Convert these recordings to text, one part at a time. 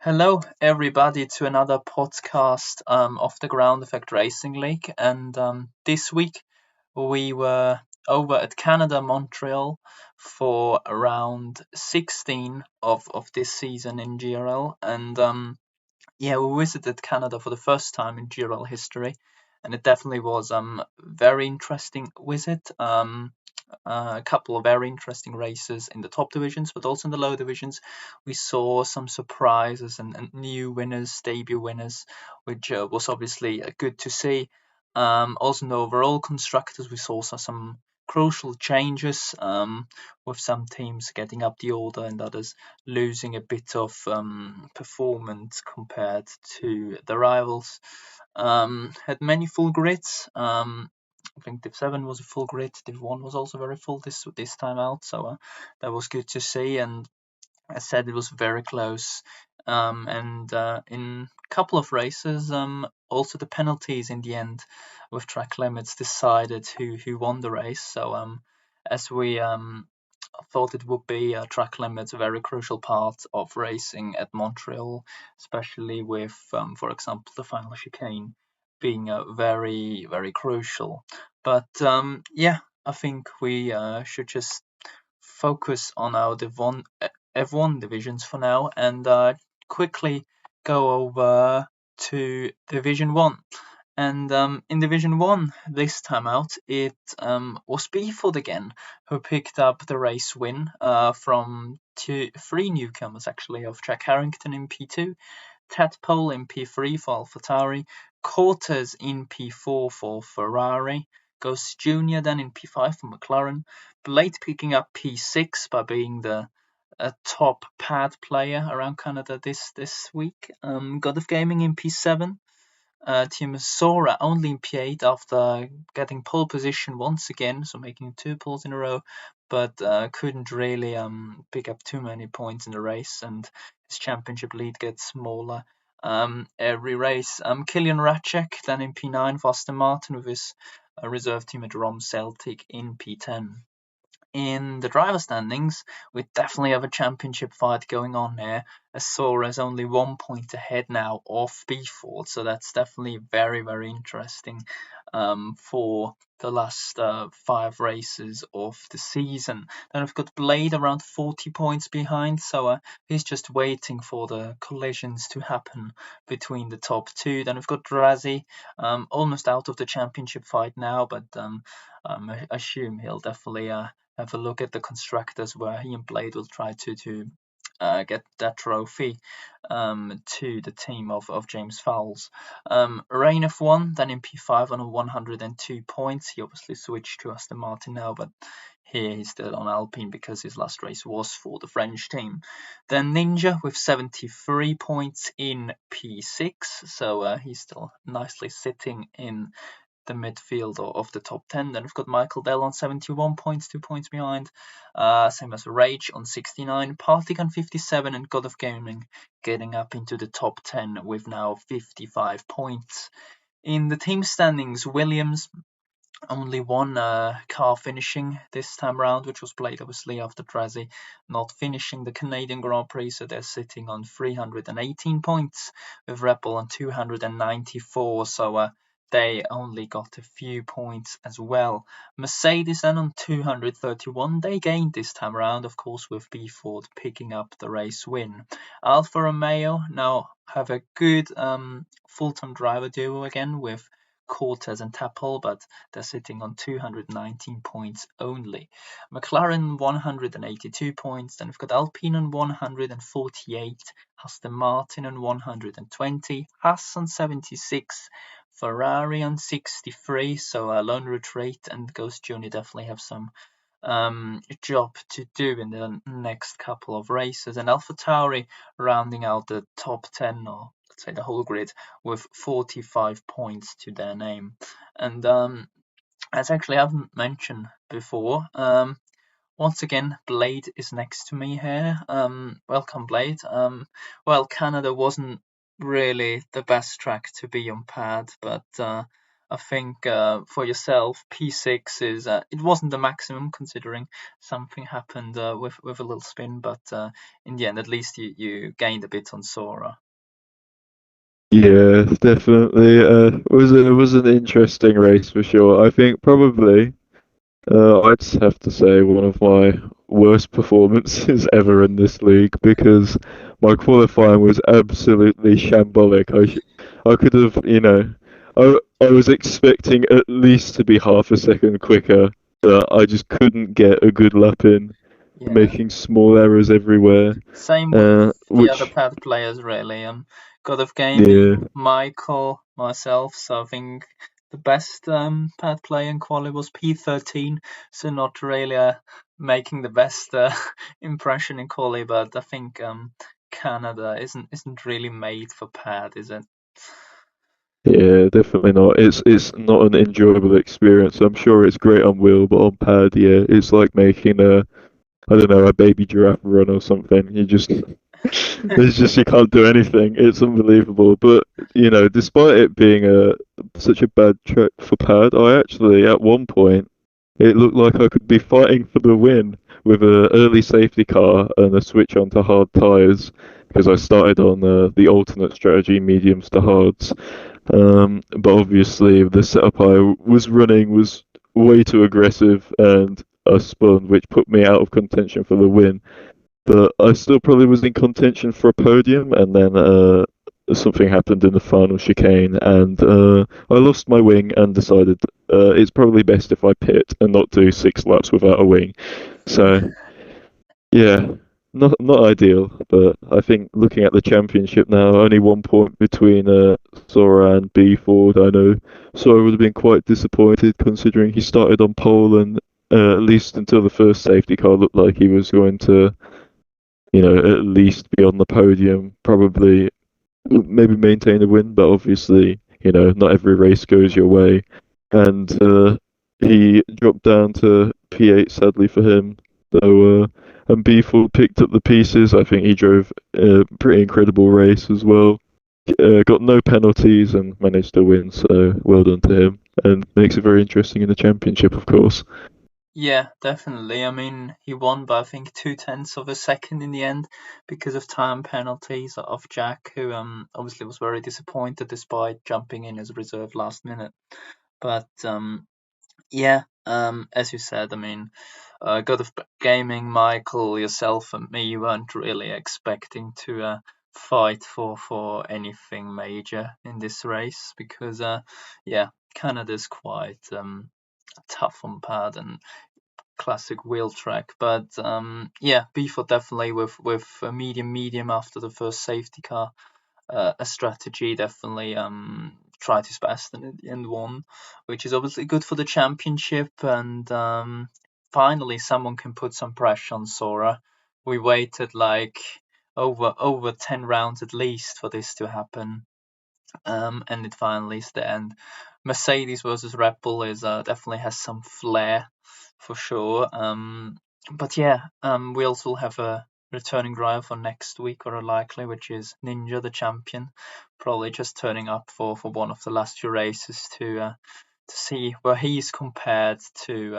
Hello, everybody, to another podcast of the Ground Effect Racing League. And this week we were over at Canada, Montreal, for round 16 of this season in GRL. And yeah, we visited Canada for the first time in GRL history, and it definitely was very interesting visit. A couple of very interesting races in the top divisions, but also in the low divisions. We saw some surprises and new winners, debut winners, which was obviously good to see. Also, in the overall constructors, we saw some crucial changes, with some teams getting up the order and others losing a bit of performance compared to the rivals. Had many full grids. I think Div 7 was a full grid. Div 1 was also very full this time out, so that was good to see. And I said it was very close. And in a couple of races, also the penalties in the end with track limits decided who won the race. So as we thought it would be, track limits a very crucial part of racing at Montreal, especially with, for example, the final chicane being very crucial. But yeah, I think we should just focus on our F1 divisions for now and quickly go over to Division 1. And in Division 1 this time out, it was Beeford again who picked up the race win from three newcomers, actually, of Jack Harrington in P2, Tadpole in P3 for AlphaTauri, Cortez in P4 for Ferrari, Ghost Jr. then in P5 for McLaren, Blade picking up P6 by being the top pad player around Canada this week. God of Gaming in P7, Team Sora only in P8 after getting pole position once again, so making two poles in a row, but couldn't really pick up too many points in the race, and his championship lead gets smaller every race. Kilian Racek then in P9 for Aston Martin with his reserve team at Rom Celtic in P10. In the driver standings, we definitely have a championship fight going on here, as Sora is only 1 point ahead now of Beeford, so that's definitely very interesting for the last 5 races of the season. Then we've got Blade around 40 points behind, so he's just waiting for the collisions to happen between the top two. Then we've got Drazi, almost out of the championship fight now, but I assume he'll definitely have a look at the constructors where he and Blade will try to get that trophy to the team of James Fowles. Rain F1 then in P5 on 102 points. He obviously switched to Aston Martin now, but here he's still on Alpine because his last race was for the French team. Then Ninja with 73 points in P6, so he's still nicely sitting in the midfield of the top 10. Then we've got Michael Dell on 71 points, 2 points behind. Same as Rage on 69, Partic on 57, and God of Gaming getting up into the top 10 with now 55 points. In the team standings, Williams only one car finishing this time around, which was played obviously after Drazi not finishing the Canadian Grand Prix, so they're sitting on 318 points with Red Bull on 294, so they only got a few points as well. Mercedes then on 231, they gained this time around, of course, with Beeford picking up the race win. Alfa Romeo now have a good full-time driver duo again with Cortez and Tapol, but they're sitting on 219 points only. McLaren 182 points, then we've got Alpine on 148, Aston Martin on 120, Haas on 76, Ferrari on 63, so Lone Retreat and Ghost Jr. definitely have some job to do in the next couple of races, and AlphaTauri rounding out the top 10, or let's say the whole grid, with 45 points to their name. And as actually I haven't mentioned before, once again, Blade is next to me here. Welcome, Blade. Well, Canada wasn't really the best track to be on pad, but I think for yourself, P6 is it wasn't the maximum considering something happened with a little spin, but in the end, at least you gained a bit on Sora. Yeah, definitely. It was an interesting race for sure. I think probably I'd have to say one of my worst performances ever in this league because my qualifying was absolutely shambolic. I could have, I was expecting at least to be half a second quicker, but I just couldn't get a good lap in, Yeah. making small errors everywhere. Same with the other Which, pad players, really. God of Gaming, yeah, Michael, myself. So I think the best pad player in quali was P13. So not really making the best impression in quali, but I think Canada isn't really made for pad, is it? yeah, definitely not. It's not an enjoyable experience. I'm sure it's great on wheel, but on pad, yeah, it's like making a I don't know, a baby giraffe run or something. It's just you can't do anything. It's unbelievable. But despite it being such a bad track for pad, I actually at one point it looked like I could be fighting for the win with a early safety car and a switch onto hard tires because I started on the alternate strategy, mediums to hards. But obviously the setup I was running was way too aggressive and I spun, which put me out of contention for the win. But I still probably was in contention for a podium, and then something happened in the final chicane, and I lost my wing and decided it's probably best if I pit and not do 6 laps without a wing. So yeah, not ideal, but I think looking at the championship now, only 1 point between Sora and B Ford. I know Sora would have been quite disappointed considering he started on pole and at least until the first safety car looked like he was going to, at least be on the podium, probably maybe maintain a win, but obviously, not every race goes your way. And he dropped down to P8, sadly for him. So, and B4 picked up the pieces. I think he drove a pretty incredible race as well. Got no penalties and managed to win, so well done to him. And makes it very interesting in the championship, of course. Yeah, definitely. I mean, he won by I think 2/10 of a second in the end because of time penalties of Jack, who obviously was very disappointed despite jumping in as a reserve last minute. But yeah, as you said, I mean, God of Gaming, Michael, yourself, and me weren't really expecting to fight for anything major in this race because yeah, Canada's quite tough on pad and classic wheel track. But yeah, Beaver definitely with a medium after the first safety car, a strategy definitely tried his best and in the end won, which is obviously good for the championship. And finally, someone can put some pressure on Sora. We waited like over 10 rounds at least for this to happen. And it finally is the end. Mercedes versus Red Bull is definitely has some flair for sure. But yeah, we also have a returning driver for next week, or likely, which is Ninja, the champion, probably just turning up for one of the last few races to see where he's compared to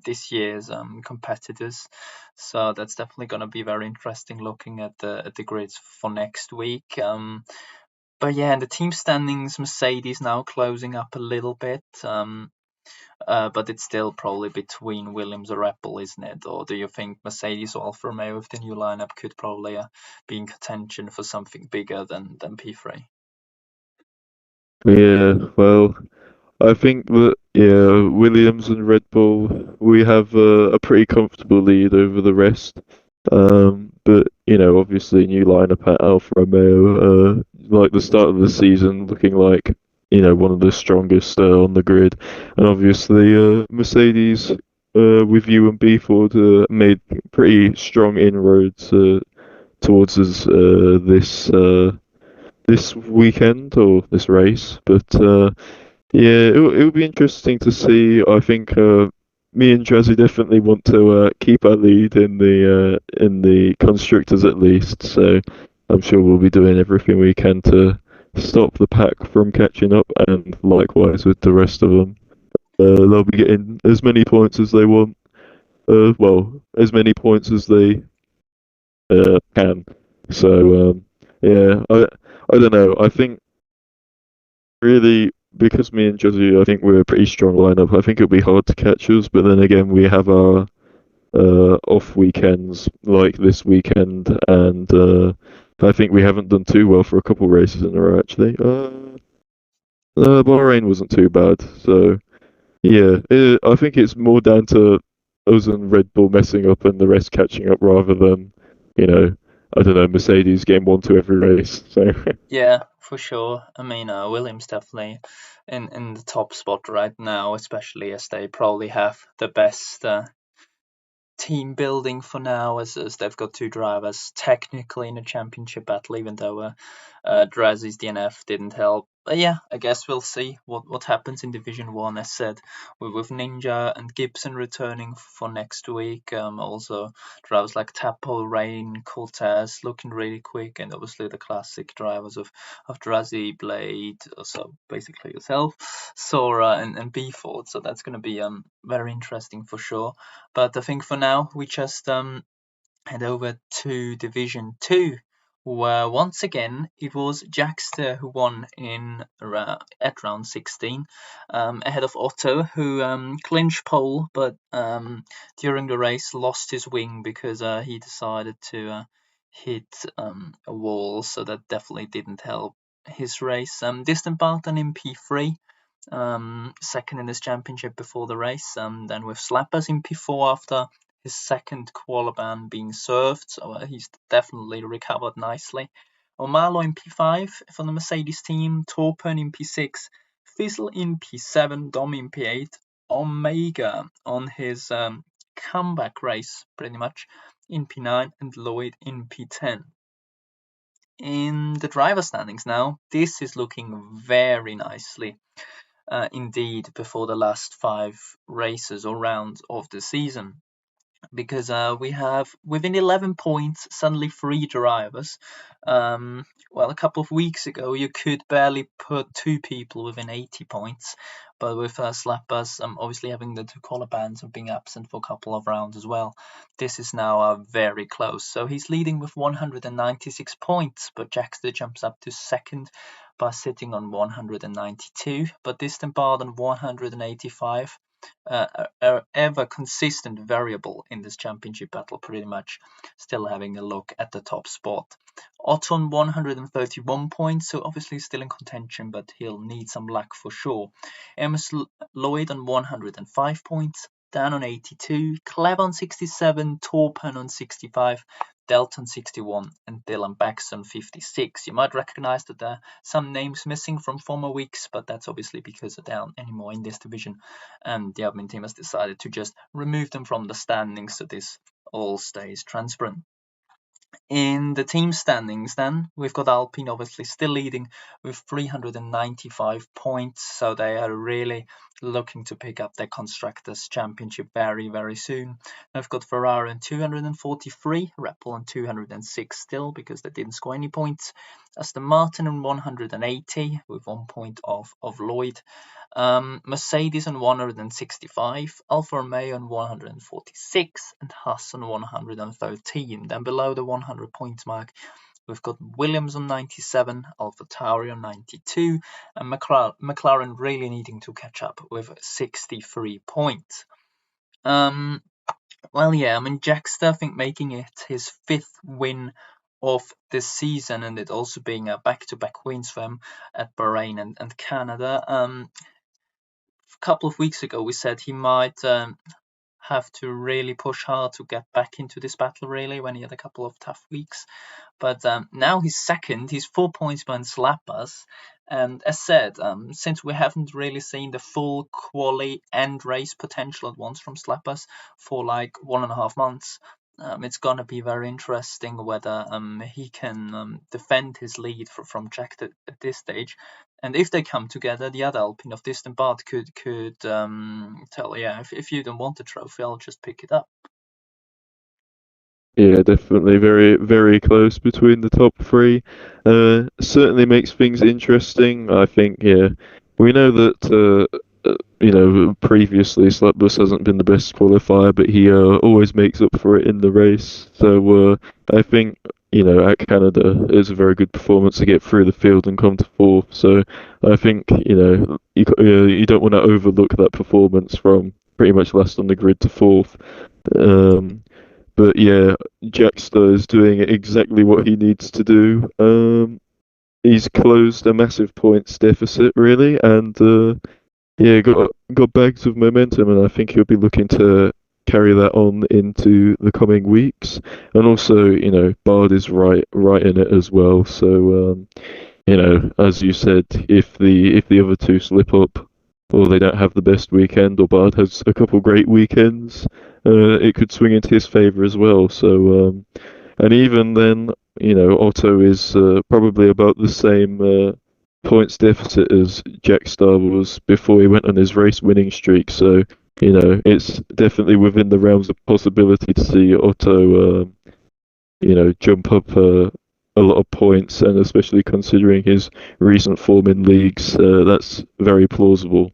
this year's competitors. So that's definitely going to be very interesting looking at the grids for next week. But yeah, in the team standings, Mercedes now closing up a little bit. But it's still probably between Williams or Apple, isn't it? Or do you think Mercedes or Alfa Romeo with the new lineup could probably be in contention for something bigger than P3? Yeah, well, I think that yeah, Williams and Red Bull, we have a pretty comfortable lead over the rest. But obviously, new lineup at Alfa Romeo, like the start of the season, looking like one of the strongest on the grid, and obviously Mercedes with you and B Ford made pretty strong inroads towards us this weekend or this race, but. Yeah, it'll be interesting to see. I think me and Jazzy definitely want to keep our lead in the constructors at least. So I'm sure we'll be doing everything we can to stop the pack from catching up, and likewise with the rest of them. They'll be getting as many points as they want. Well, as many points as they can. So yeah, I don't know. I think really because me and Josie, I think we're a pretty strong lineup. I think it'll be hard to catch us, but then again, we have our off weekends like this weekend, and I think we haven't done too well for a couple races in a row actually. Bahrain wasn't too bad, so yeah, I think it's more down to us and Red Bull messing up and the rest catching up rather than, you know, I don't know, Mercedes getting one to every race. So Yeah, for sure. I mean, Williams definitely in the top spot right now, especially as they probably have the best team building for now, as they've got two drivers technically in a championship battle, even though Drazi's DNF didn't help. But yeah, I guess we'll see what happens in Division 1. As said, with Ninja and Gibson returning for next week. Also, drivers like Tapo, Rain, Cortez looking really quick, and obviously the classic drivers of Drazi, Blade, so basically yourself, Sora, and B Ford. So that's going to be very interesting for sure. But I think for now we just head over to Division 2, where once again it was Jackster who won at round 16, ahead of Otto, who clinched pole, but during the race lost his wing because he decided to hit a wall, so that definitely didn't help his race. Distant Barton in P3, second in this championship before the race. Then with Slappers in P4 after his second qualiban being served, so he's definitely recovered nicely. Omalo in P5 for the Mercedes team, Torpen in P6, Fizzle in P7, Dom in P8, Omega on his comeback race pretty much in P9, and Lloyd in P10. In the driver standings now, this is looking very nicely indeed before the last 5 races or rounds of the season, because we have within 11 points suddenly 3 drivers. Well, a couple of weeks ago you could barely put 2 people within 80 points, but with Slappers obviously having the 2 collar bands and being absent for a couple of rounds as well, this is now very close. So he's leading with 196 points, but Jackster jumps up to second by sitting on 192, but Distant Bard on 185. Ever consistent variable in this championship battle, pretty much still having a look at the top spot. Otto on 131 points, so obviously still in contention, but he'll need some luck for sure. Amos Lloyd on 105 points, Dan on 82, Clev on 67, Torpan on 65, Delton 61, and Dylan Baxton 56. You might recognize that there are some names missing from former weeks, but that's obviously because they're down anymore in this division, and the admin team has decided to just remove them from the standings, so this all stays transparent. In the team standings, then, we've got Alpine obviously still leading with 395 points, so they are really looking to pick up their Constructors' Championship very, very soon. I've got Ferrari on 243, Red Bull on 206 still because they didn't score any points. Aston Martin on 180 with 1 point of Lloyd. Mercedes on 165, Alfa Romeo on 146, and Haas on 113. Then below the 100 points mark, we've got Williams on 97, Alfa Tauri on 92, and McLaren really needing to catch up with 63 points. Well, yeah, I mean, Jackster, I think, making it his 5th win of this season, and it also being a back-to-back wins for him at Bahrain and Canada. A couple of weeks ago, we said he might have to really push hard to get back into this battle, really, when he had a couple of tough weeks. But now he's second, he's 4 points behind Slappers. And as said, since we haven't really seen the full quali and race potential at once from Slappers for like 1.5 months, it's going to be very interesting whether he can defend his lead from Jack at this stage. And if they come together, the other Alpine of Distant Bart could tell, yeah, if you don't want the trophy, I'll just pick it up. Yeah, definitely very, very close between the top three. Certainly makes things interesting. I think, yeah, we know that, previously Slapbus hasn't been the best qualifier, but he always makes up for it in the race. So I think, at Canada, it's a very good performance to get through the field and come to fourth. So I think, you don't want to overlook that performance from pretty much last on the grid to fourth. Um, but yeah, Jackster is doing exactly what he needs to do. He's closed a massive points deficit, really, and yeah, got bags of momentum, and I think he'll be looking to carry that on into the coming weeks. And also, Bard is right in it as well. So as you said, if the other two slip up, or they don't have the best weekend, or Bard has a couple great weekends, it could swing into his favour as well. So and even then, Otto is probably about the same points deficit as Jack Star was before he went on his race winning streak. So it's definitely within the realms of possibility to see Otto. Jump up a lot of points, and especially considering his recent form in leagues, that's very plausible.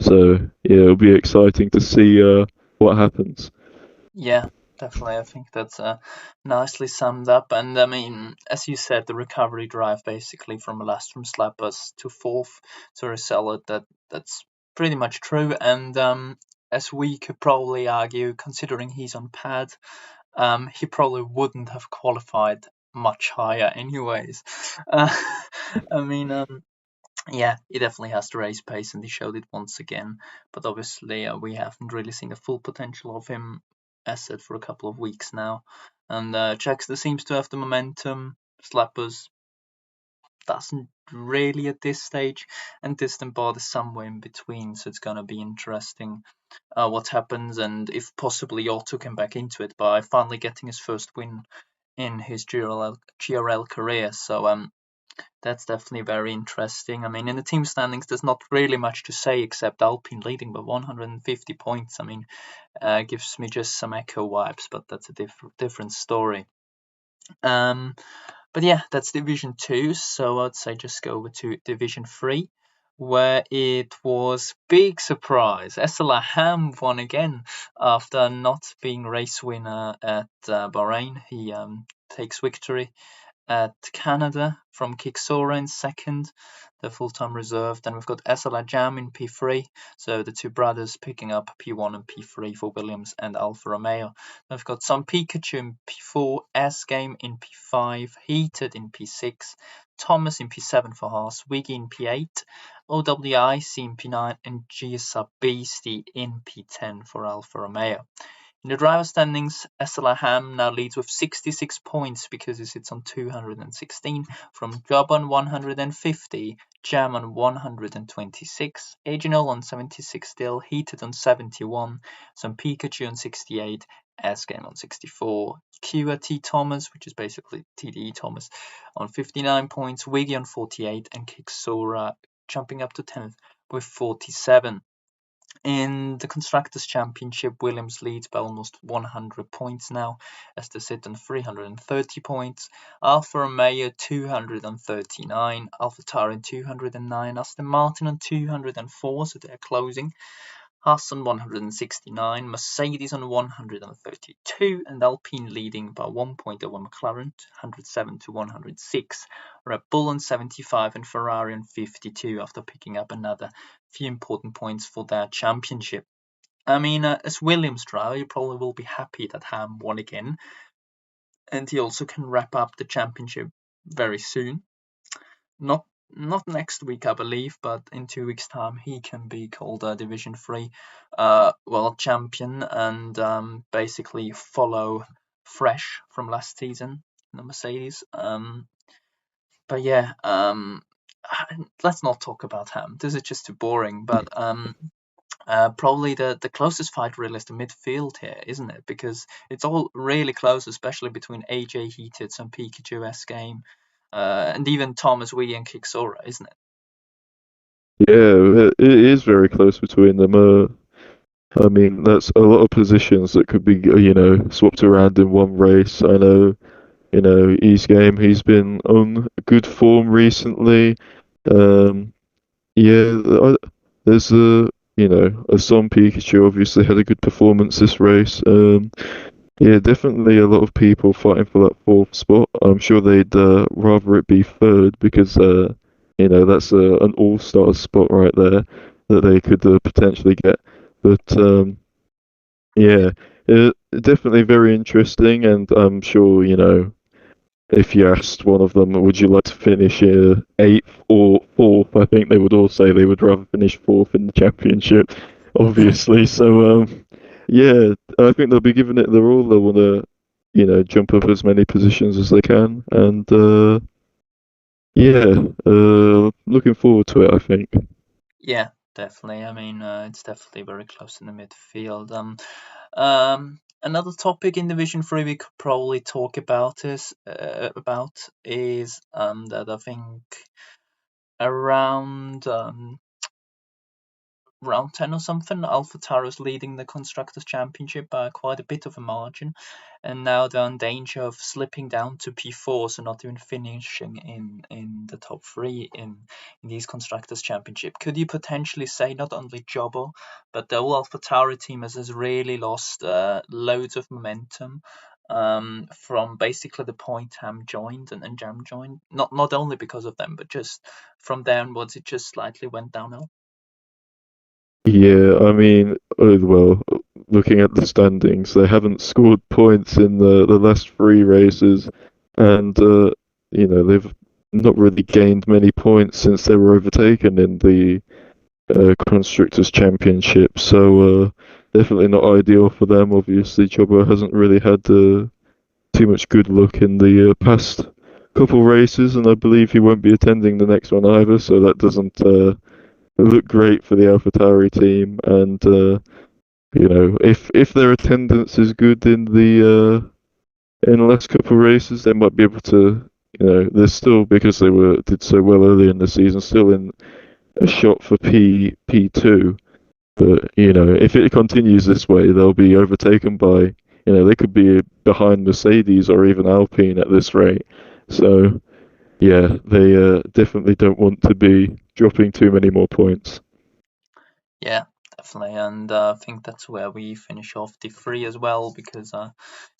So yeah, it'll be exciting to see what happens. Yeah, definitely. I think that's nicely summed up. And I mean, as you said, the recovery drive basically from last from Slappers to fourth to Resella, that's pretty much true. And as we could probably argue, considering he's on pad, he probably wouldn't have qualified much higher anyways. Uh, I mean, yeah, he definitely has the race pace, and he showed it once again. But obviously, we haven't really seen the full potential of him, as said, for a couple of weeks now. And Jackson seems to have the momentum. Slappers doesn't really at this stage, and Distant Bard is somewhere in between. So it's gonna be interesting what happens, and if possibly Otto can back into it by finally getting his first win in his GRL career. So that's definitely very interesting. I mean, in the team standings, there's not really much to say except Alpine leading by 150 points. I mean, gives me just some Echo vibes, but that's a different story. Um, but yeah, that's Division 2. So I'd say just go over to Division 3, where it was big surprise. Essela Ham won again after not being race winner at Bahrain. He takes victory at Canada from Kiksora in second, the full-time reserve. Then we've got Esala Jam in P3, so the two brothers picking up P1 and P3 for Williams and Alfa Romeo. Then we've got some Pikachu in P4, S-Game in P5, Heated in P6, Thomas in P7 for Haas, Wiggy in P8, OWIC in P9, and GSA Beastie in P10 for Alfa Romeo. In the driver standings, Ham now leads with 66 points because he sits on 216 from Job on 150, Jam on 126, Agenol on 76 still, Heated on 71, some Pikachu on 68, S-Game on 64, QRT Thomas, which is basically TDE Thomas, on 59 points, Wiggy on 48, and Kiksora jumping up to 10th with 47. In the Constructors' Championship, Williams leads by almost 100 points now, as they sit on 330 points. Alfa Romeo 239, AlphaTauri 209, Aston Martin on 204, so they're closing. Haas on 169, Mercedes on 132, and Alpine leading by 1 point over McLaren, 107 to 106. Red Bull on 75 and Ferrari on 52 after picking up another few important points for their championship. I mean, as Williams driver, you probably will be happy that Ham won again, and he also can wrap up the championship very soon. Not next week, I believe, but in 2 weeks' time, he can be called a Division 3 world champion and basically follow fresh from last season in the Mercedes. But yeah, let's not talk about Ham. This is just too boring. But probably the closest fight really is the midfield here, isn't it? Because it's all really close, especially between AJ Heated and Pikachu S game, and even Thomas Wee and Kiksora, isn't it? Yeah, it is very close between them. I mean, that's a lot of positions that could be, swapped around in one race. I know, East Game, he's been on good form recently. Um, yeah, there's a Son Pikachu obviously had a good performance this race. Yeah, definitely a lot of people fighting for that fourth spot. I'm sure they'd rather it be third because, that's an all-star spot right there that they could potentially get. But yeah, definitely very interesting, and I'm sure, if you asked one of them, would you like to finish eighth or fourth? I think they would all say they would rather finish fourth in the championship, obviously. So, yeah, I think they'll be giving it their all. They'll want to, jump up as many positions as they can, and yeah, looking forward to it. I think. Yeah, definitely. I mean, it's definitely very close in the midfield. Another topic in Division Three we could probably talk about is that I think around round 10 or something, AlphaTauri's leading the Constructors' Championship by quite a bit of a margin, and now they're in danger of slipping down to P4, so not even finishing in the top three in these Constructors' Championship. Could you potentially say not only Jobber, but the whole AlphaTauri team has really lost loads of momentum? From basically the point Ham joined and Jam joined, not only because of them, but just from there onwards, it just slightly went downhill. Yeah, I mean, well, looking at the standings, they haven't scored points in the last three races, and they've not really gained many points since they were overtaken in the Constructors' Championship. So definitely not ideal for them. Obviously, Chubba hasn't really had too much good luck in the past couple races, and I believe he won't be attending the next one either. So that doesn't look great for the AlphaTauri team. And if their attendance is good in the last couple of races, they might be able to. They're still, because they did so well early in the season, still in a shot for P2. But if it continues this way, they'll be overtaken by. They could be behind Mercedes or even Alpine at this rate. So yeah, they definitely don't want to be dropping too many more points. Yeah, definitely, and I think that's where we finish off D3 as well because,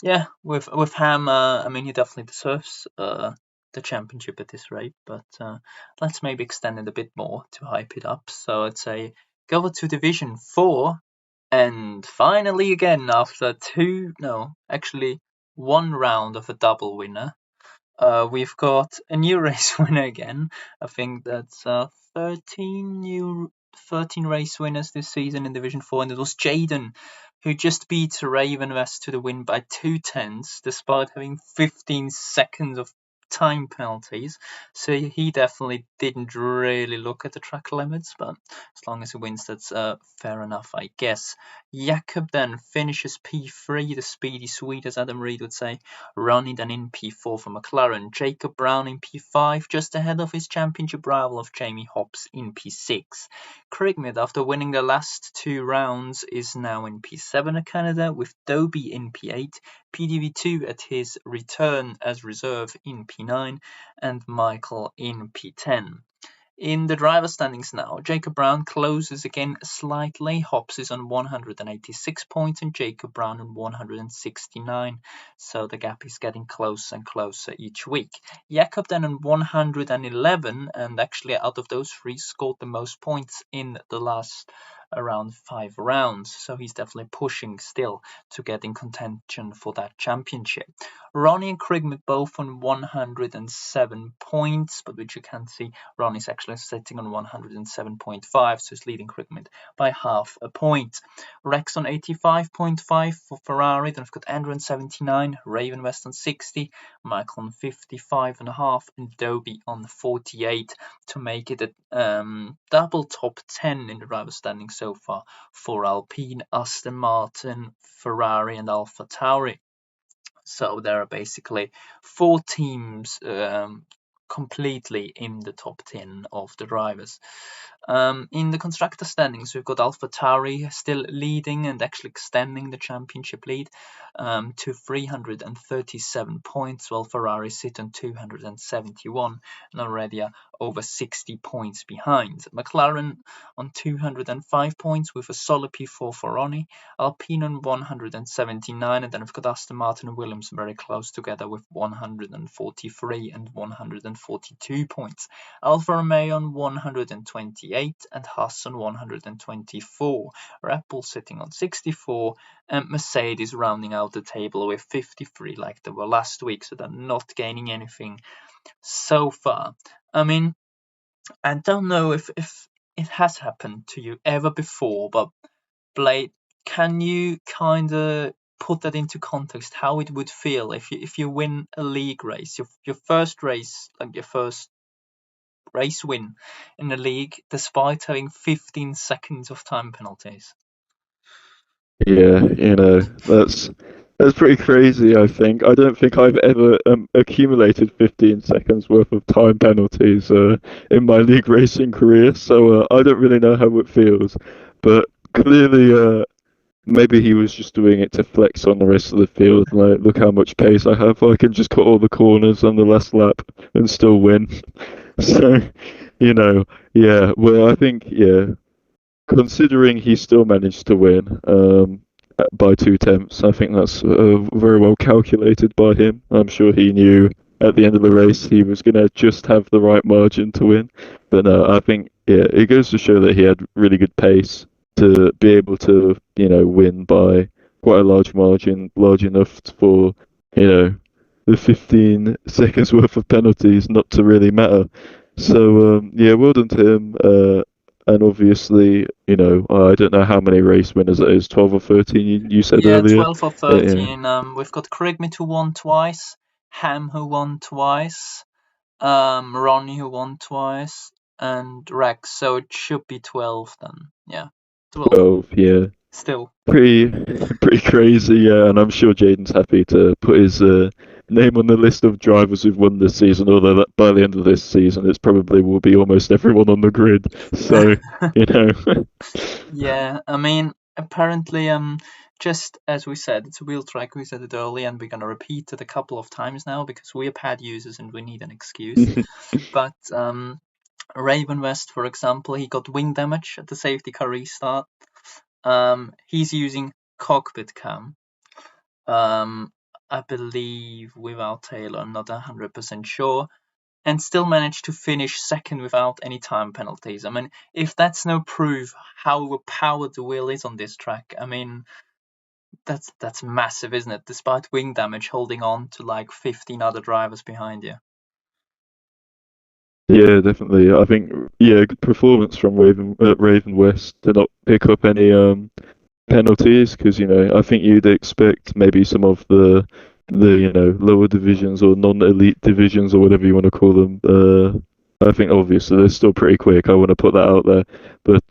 yeah, with Ham, I mean, he definitely deserves the championship at this rate, but let's maybe extend it a bit more to hype it up. So I'd say go over to Division 4, and finally, again, after actually one round of a double winner, we've got a new race winner again. I think that's 13 race winners this season in Division 4, and it was Jaden who just beat Raven West to the win by 2 tenths, despite having 15 seconds of time penalties. So he definitely didn't really look at the track limits, but as long as he wins, that's fair enough, I guess. Jakob then finishes P3, the speedy Swede, as Adam Reed would say. Ronnie then in P4 for McLaren, Jacob Brown in P5, just ahead of his championship rival of Jamie Hobbs in P6. Krigmid, after winning the last two rounds, is now in P7 at Canada, with Dobie in P8, PDV2 at his return as reserve in P9, and Michael in P10. In the driver standings now, Jacob Brown closes again slightly. Hobbs is on 186 points and Jacob Brown on 169. So the gap is getting closer and closer each week. Jakob then on 111, and actually out of those three scored the most points in the last around 5 rounds. So he's definitely pushing still to get in contention for that championship. Ronnie and Krigman both on 107 points, but which you can see Ronnie's actually sitting on 107.5, so he's leading Krigman by half a point. Rex on 85.5 for Ferrari. Then we've got Andrew on 79, Raven West on 60, Michael on 55.5, and Dobie on 48 to make it a double top 10 in the driver standing so far for Alpine, Aston Martin, Ferrari, and AlphaTauri. So there are basically four teams completely in the top 10 of the drivers. In the constructor standings, we've got AlphaTauri still leading and actually extending the championship lead to 337 points, while Ferrari sit on 271 and already over 60 points behind. McLaren on 205 points with a solid P4 for Ronnie, Alpine on 179, and then we've got Aston Martin and Williams very close together with 143 and 142 points. Alfa Romeo on 128 and Haas on 124. Red Bull sitting on 64 and Mercedes rounding out the table with 53 like they were last week, so they're not gaining anything so far. I mean, I don't know if it has happened to you ever before, but Blade, can you kind of put that into context, how it would feel if you win a league race, your first race, like your first race win in the league, despite having 15 seconds of time penalties? Yeah, that's pretty crazy. I think I don't think I've ever accumulated 15 seconds worth of time penalties in my league racing career, so I don't really know how it feels. But clearly, maybe he was just doing it to flex on the rest of the field. Like, look how much pace I have. I can just cut all the corners on the last lap and still win. So, you know, yeah. Well, I think yeah, considering he still managed to win by 2 tenths, I think that's very well calculated by him. I'm sure he knew at the end of the race he was going to just have the right margin to win. But no, I think yeah, it goes to show that he had really good pace to be able to win by quite a large margin, large enough for the 15 seconds worth of penalties not to really matter. So yeah, well done to him. And obviously, I don't know how many race winners it is, 12 or 13, you said Yeah, earlier. 12 or Yeah, 13. We've got Krigmit who won twice, Ham who won twice, Ronnie who won twice, and Rex. So it should be 12 then. Yeah, 12. 12, yeah. Still. Pretty, pretty crazy, yeah. And I'm sure Jaden's happy to put his name on the list of drivers who've won this season, although that by the end of this season, it's probably will be almost everyone on the grid. So, you know. Yeah, I mean, apparently, just as we said, it's a wheel track. We said it earlier, and we're gonna repeat it a couple of times now because we're pad users and we need an excuse. But Raven West, for example, he got wing damage at the safety car restart. He's using cockpit cam. I believe without Taylor, I'm not 100% sure, and still managed to finish second without any time penalties. I mean, if that's no proof how overpowered the wheel is on this track, I mean, that's massive, isn't it? Despite wing damage, holding on to like 15 other drivers behind you. Yeah, definitely. I think yeah, good performance from Raven West to not pick up any penalties because I think you'd expect maybe some of the lower divisions or non-elite divisions or whatever you want to call them. I think obviously they're still pretty quick. I want to put that out there, but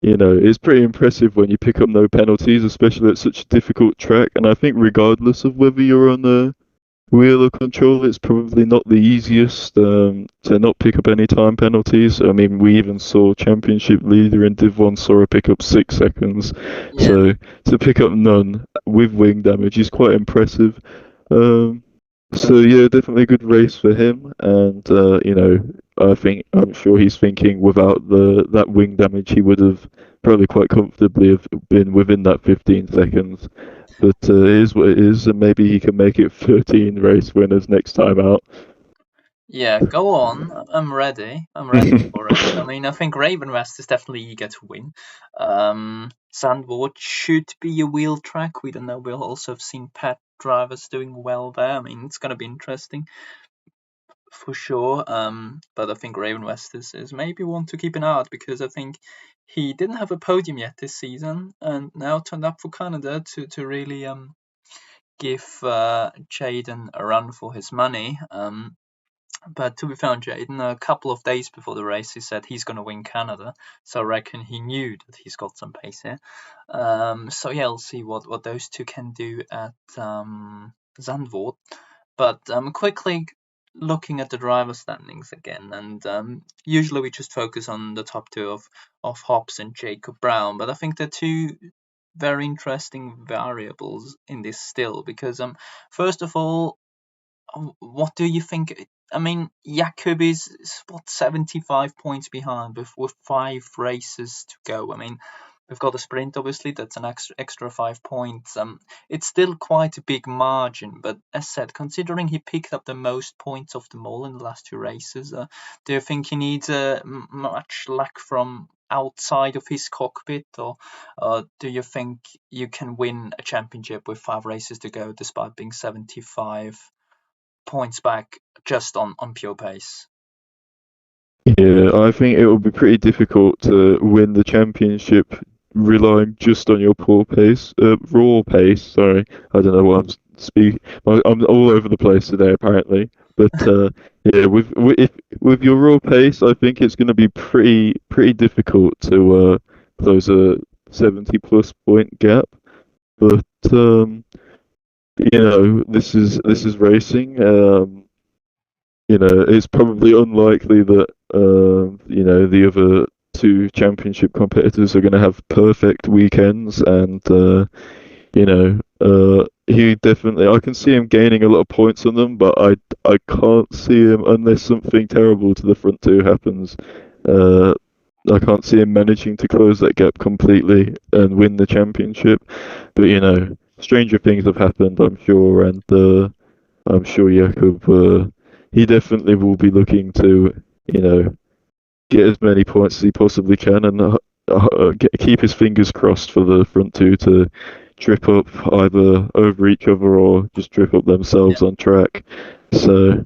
it's pretty impressive when you pick up no penalties, especially at such a difficult track. And I think regardless of whether you're on the wheeler control, it's probably not the easiest to not pick up any time penalties. I mean, we even saw championship leader in Div 1 Sora pick up 6 seconds. Yeah. So to pick up none with wing damage is quite impressive. Um, so yeah, definitely a good race for him. And I'm sure he's thinking without that wing damage, he would have probably quite comfortably have been within that 15 seconds. But it is what it is, and maybe he can make it 13 race winners next time out. Yeah, go on. I'm ready. I'm ready for it. I mean, I think Raven West is definitely eager to win. Zandvoort should be a wheel track. We don't know. We'll also have seen pet drivers doing well there. I mean, it's going to be interesting for sure. But I think Raven West is maybe one to keep an eye out because I think he didn't have a podium yet this season and now turned up for Canada to really give Jaden a run for his money. But to be fair on Jaden, a couple of days before the race, he said he's going to win Canada. So I reckon he knew that he's got some pace here. So yeah, we'll see what those two can do at Zandvoort. But quickly looking at the driver standings again, and usually we just focus on the top two of Hobbs and Jacob Brown, but I think there are two very interesting variables in this still, because first of all, what do you think? I mean, Jakob is what, 75 points behind with 5 races to go. I mean, we've got a sprint, obviously, that's an extra 5 points. It's still quite a big margin, but as said, considering he picked up the most points of them all in the last 2 races, do you think he needs much luck from outside of his cockpit, or do you think you can win a championship with 5 races to go despite being 75 points back just on pure pace? Yeah, I think it will be pretty difficult to win the championship relying just on your poor pace, raw pace. Sorry, I don't know what I'm speaking. I'm all over the place today, apparently. But yeah, with your raw pace, I think it's going to be pretty difficult to close a 70 plus point gap. But this is racing. It's probably unlikely that the other two championship competitors are going to have perfect weekends, and he definitely, I can see him gaining a lot of points on them, but I can't see him unless something terrible to the front two happens. Uh, I can't see him managing to close that gap completely and win the championship. But stranger things have happened, I'm sure, and I'm sure Jakob, he definitely will be looking to, you know, get as many points as he possibly can, and keep his fingers crossed for the front two to trip up either over each other or just trip up Yeah. themselves on track. So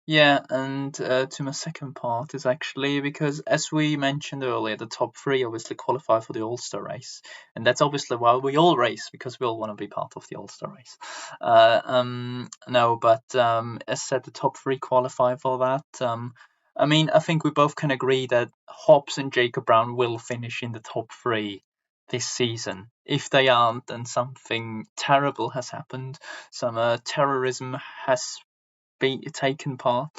Yeah, and to my second part is actually because, as we mentioned earlier, the top three obviously qualify for the All Star race, and that's obviously why we all race, because we all want to be part of the All Star race. No, but as said, the top three qualify for that. I mean, I think we both can agree that Hobbs and Jacob Brown will finish in the top three this season. If they aren't, then something terrible has happened. Some terrorism has be taken part.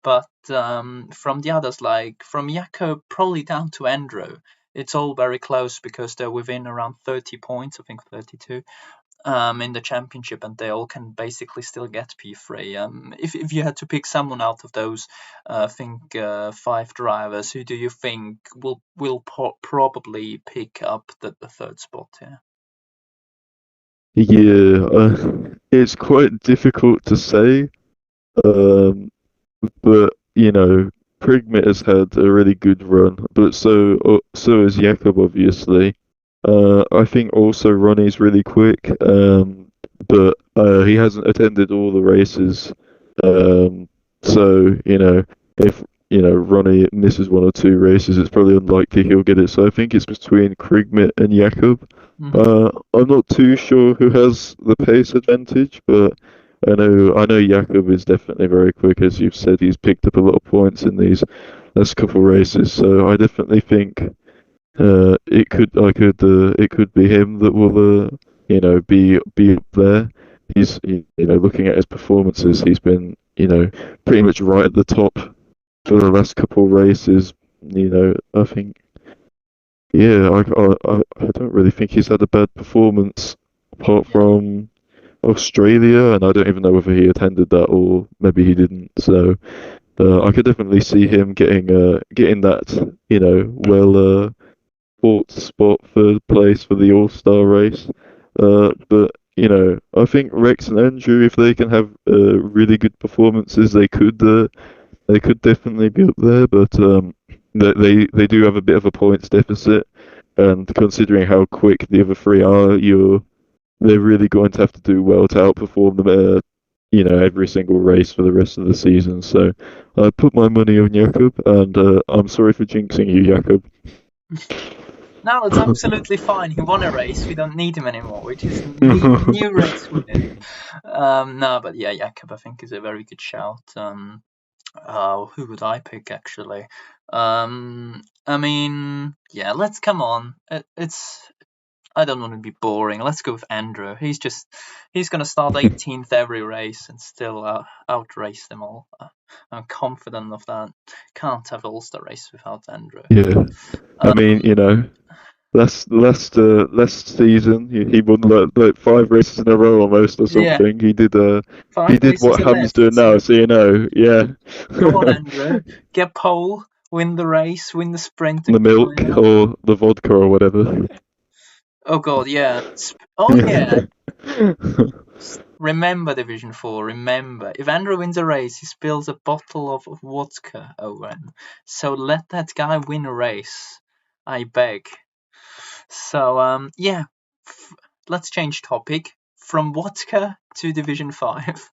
But from the others, like from Jakob probably down to Andrew, it's all very close because they're within around 30 points, I think 32, in the championship, and they all can basically still get P3. If you had to pick someone out of those, I think 5 drivers, who do you think will probably pick up the third spot here? yeah, it's quite difficult to say. Um, but Prigmit has had a really good run, but so has Jakob, obviously. I think also Ronnie's really quick, but he hasn't attended all the races. So if Ronnie misses one or two races, it's probably unlikely he'll get it. So I think it's between Krigmit and Jakob. Hmm. I'm not too sure who has the pace advantage, but I know Jakob is definitely very quick, as you've said. He's picked up a lot of points in these last couple races, so I definitely think it could be him that will be up there. He's looking at his performances, he's been pretty much right at the top for the last couple of races. I think yeah, I don't really think he's had a bad performance apart Yeah. from Australia, and I don't even know whether he attended that or maybe he didn't. So I could definitely see him getting that fourth spot, third place for the All Star race. But I think Rex and Andrew, if they can have really good performances, they could definitely be up there. But they do have a bit of a points deficit, and considering how quick the other three are, they're really going to have to do well to outperform them. Every single race for the rest of the season. So I put my money on Jakob, and I'm sorry for jinxing you, Jakob. No, it's absolutely fine. He won a race. We don't need him anymore. We just need a new race winner. No, but yeah, Jakob, I think, is a very good shout. Who would I pick actually? I mean, yeah, let's come on. It's I don't want to be boring. Let's go with Andrew. He's going to start 18th every race and still outrace them all. I'm confident of that. Can't have All-Star race without Andrew. Yeah, I mean, last season he won like 5 races in a row almost or Yeah, something. He did 5 races what he Ham's left. doing now, so yeah. Come on, Andrew. Get pole, win the race, win the sprint, The and milk climb. or the vodka or whatever. Oh god, yeah. Oh yeah. Remember Division 4, remember. If Andrew wins a race, he spills a bottle of vodka over him. So let that guy win a race. I beg. So, yeah. Let's change topic. From vodka to Division 5.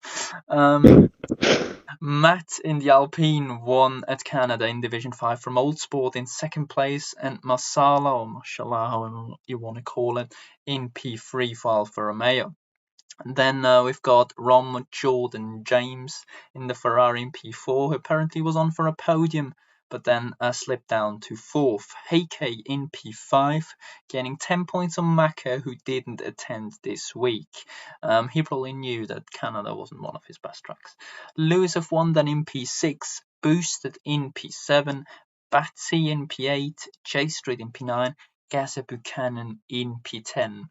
Matt in the Alpine won at Canada in Division 5 from Old Sport in second place, and Masala, or Mashallah, however you want to call it, in P3 for Alfa Romeo. And then we've got Rom Jordan James in the Ferrari in P4, who apparently was on for a podium, but then slipped down to 4th. Heike in P5, gaining 10 points on Maka, who didn't attend this week. He probably knew that Canada wasn't one of his best tracks. Lewis F1 then in P6, Boosted in P7, Batsy in P8, J Street in P9, Gaza Buchanan in P10.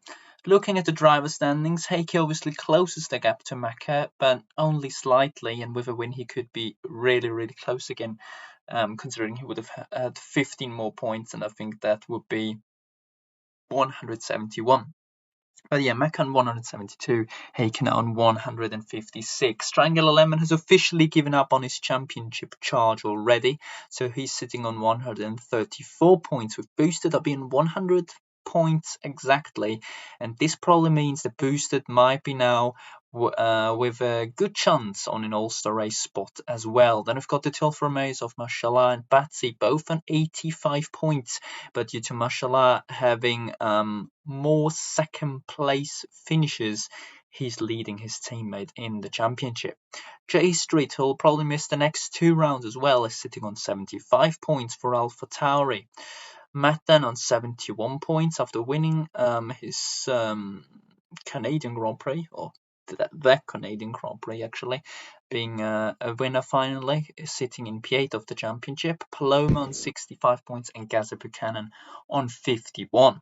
Looking at the driver standings, Heikki obviously closes the gap to Maka, but only slightly, and with a win he could be really, really close again, considering he would have had 15 more points, and I think that would be 171. But yeah, Maka on 172, Heiken on 156. Triangle Lemon has officially given up on his championship charge already, so he's sitting on 134 points, with Boosted up in 100 points exactly, and this probably means that Boosted might be now with a good chance on an All-Star race spot as well. Then we've got the 12 Romeos of Mashallah and Batsy, both on 85 points, but due to Mashallah having more second place finishes, he's leading his teammate in the championship. J Street, who'll probably miss the next 2 rounds as well, is sitting on 75 points for Alpha Tauri. Matt then on 71 points after winning his Canadian Grand Prix, or the Canadian Grand Prix actually, being a winner finally, sitting in P8 of the championship. Paloma on 65 points and Gaza Buchanan on 51.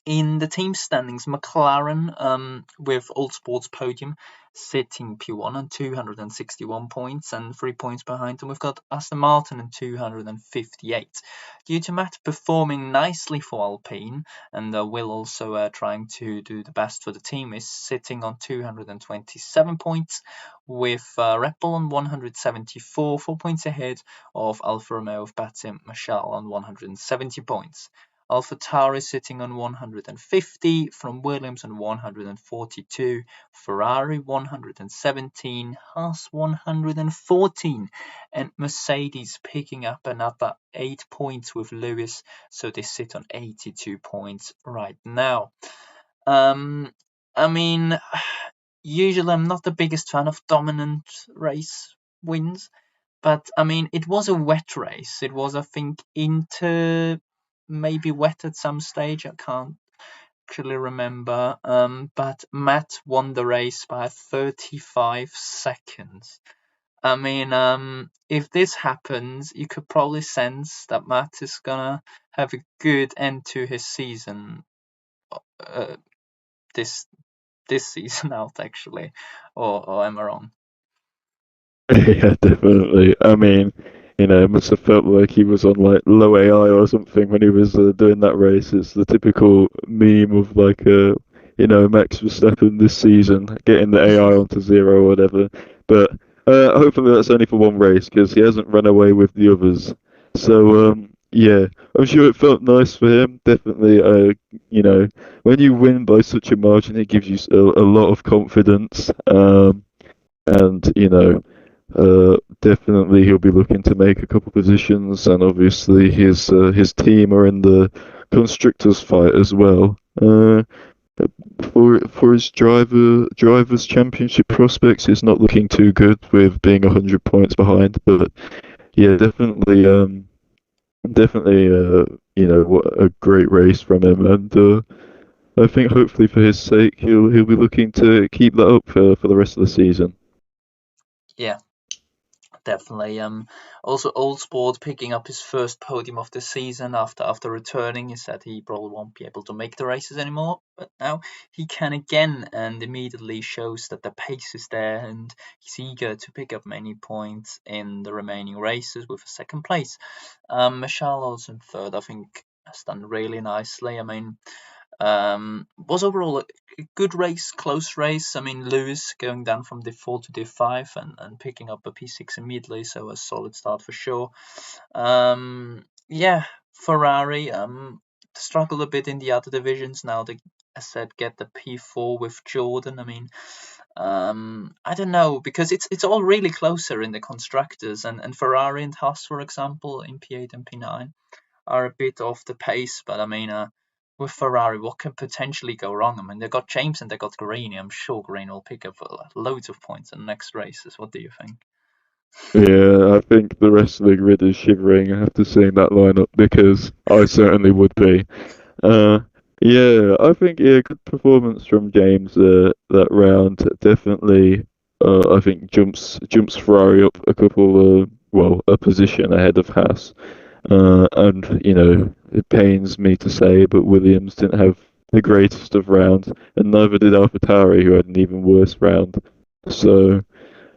In the team standings, McLaren with Old Sports podium sitting P1 on 261 points and 3 points behind them. We've got Aston Martin on 258. Due to Matt performing nicely for Alpine and Will also trying to do the best for the team, is sitting on 227 points, with Red Bull on 174, 4 points ahead of Alfa Romeo of Batim Mashal on 170 points. Alpha Tauri sitting on 150, from Williams on 142, Ferrari 117, Haas 114, and Mercedes picking up another 8 points with Lewis, so they sit on 82 points right now. I mean, usually I'm not the biggest fan of dominant race wins, but I mean, it was a wet race. It was, I think, maybe wet at some stage. I can't actually remember. But Matt won the race by 35 seconds. I mean, if this happens, you could probably sense that Matt is gonna have a good end to his season. This season out actually, or am I wrong? Yeah, definitely. I mean, it must have felt like he was on like low AI or something when he was doing that race. It's the typical meme of like Max Verstappen this season getting the AI onto zero or whatever. But hopefully that's only for one race because he hasn't run away with the others. So yeah, I'm sure it felt nice for him. Definitely, when you win by such a margin, it gives you a lot of confidence. And definitely he'll be looking to make a couple positions, and obviously his team are in the constructors fight as well. For his drivers championship prospects, it's not looking too good with being 100 points behind. But yeah, definitely what a great race from him, and I think hopefully for his sake he'll be looking to keep that up for the rest of the season. Yeah, definitely. Also, Old Sport picking up his first podium of the season after returning. He said he probably won't be able to make the races anymore, but now he can again, and immediately shows that the pace is there, and he's eager to pick up many points in the remaining races with a second place. Michelle also in third, I think, has done really nicely. I mean, was overall a good race, close race. I mean, Lewis going down from Div 4 to Div 5 and picking up a P6 immediately, so a solid start for sure. Yeah, Ferrari struggled a bit in the other divisions. Now they, as said, get the P4 with Jordan. I mean, I don't know because it's all really closer in the constructors and Ferrari and Haas, for example, in P8 and P9 are a bit off the pace, but I mean, with Ferrari, what can potentially go wrong? I mean, they got James and they got Guarini. I'm sure Guarini will pick up loads of points in the next races. What do you think? Yeah, I think the rest of the grid is shivering after seeing that lineup because I certainly would be. Uh, yeah, I think yeah, good performance from James that round. Definitely, I think jumps Ferrari up a couple well, a position ahead of Haas. And it pains me to say, but Williams didn't have the greatest of rounds, and neither did AlphaTauri, who had an even worse round. So.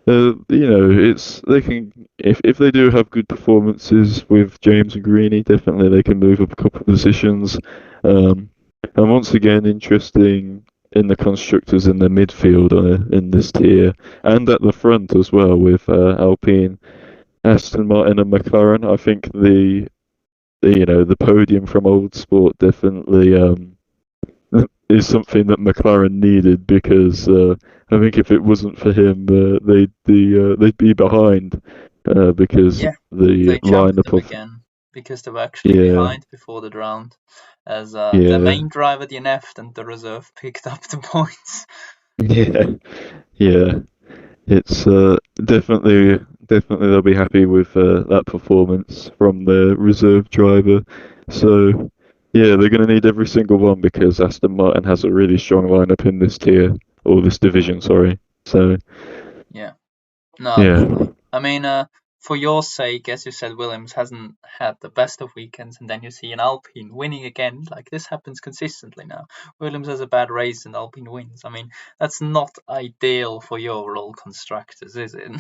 It's they can if they do have good performances with James and Greeny, definitely they can move up a couple of positions. Um, and once again, interesting in the constructors in the midfield in this tier and at the front as well with Alpine, Aston Martin, and McLaren. I think the podium from Old Sport definitely is something that McLaren needed because I think if it wasn't for him, they'd be behind because Yeah, the they jumped lineup them of again because they were actually yeah behind before the round, as the yeah main driver DNF'd and the reserve picked up the points. yeah yeah it's definitely they'll be happy with that performance from the reserve driver. So yeah, they're going to need every single one because Aston Martin has a really strong lineup in this tier or this division. Sorry. So Yeah. No, yeah. definitely. I mean, for your sake, as you said, Williams hasn't had the best of weekends, and then you see an Alpine winning again. Like this happens consistently now. Williams has a bad race and Alpine wins. I mean, that's not ideal for your overall constructors, is it?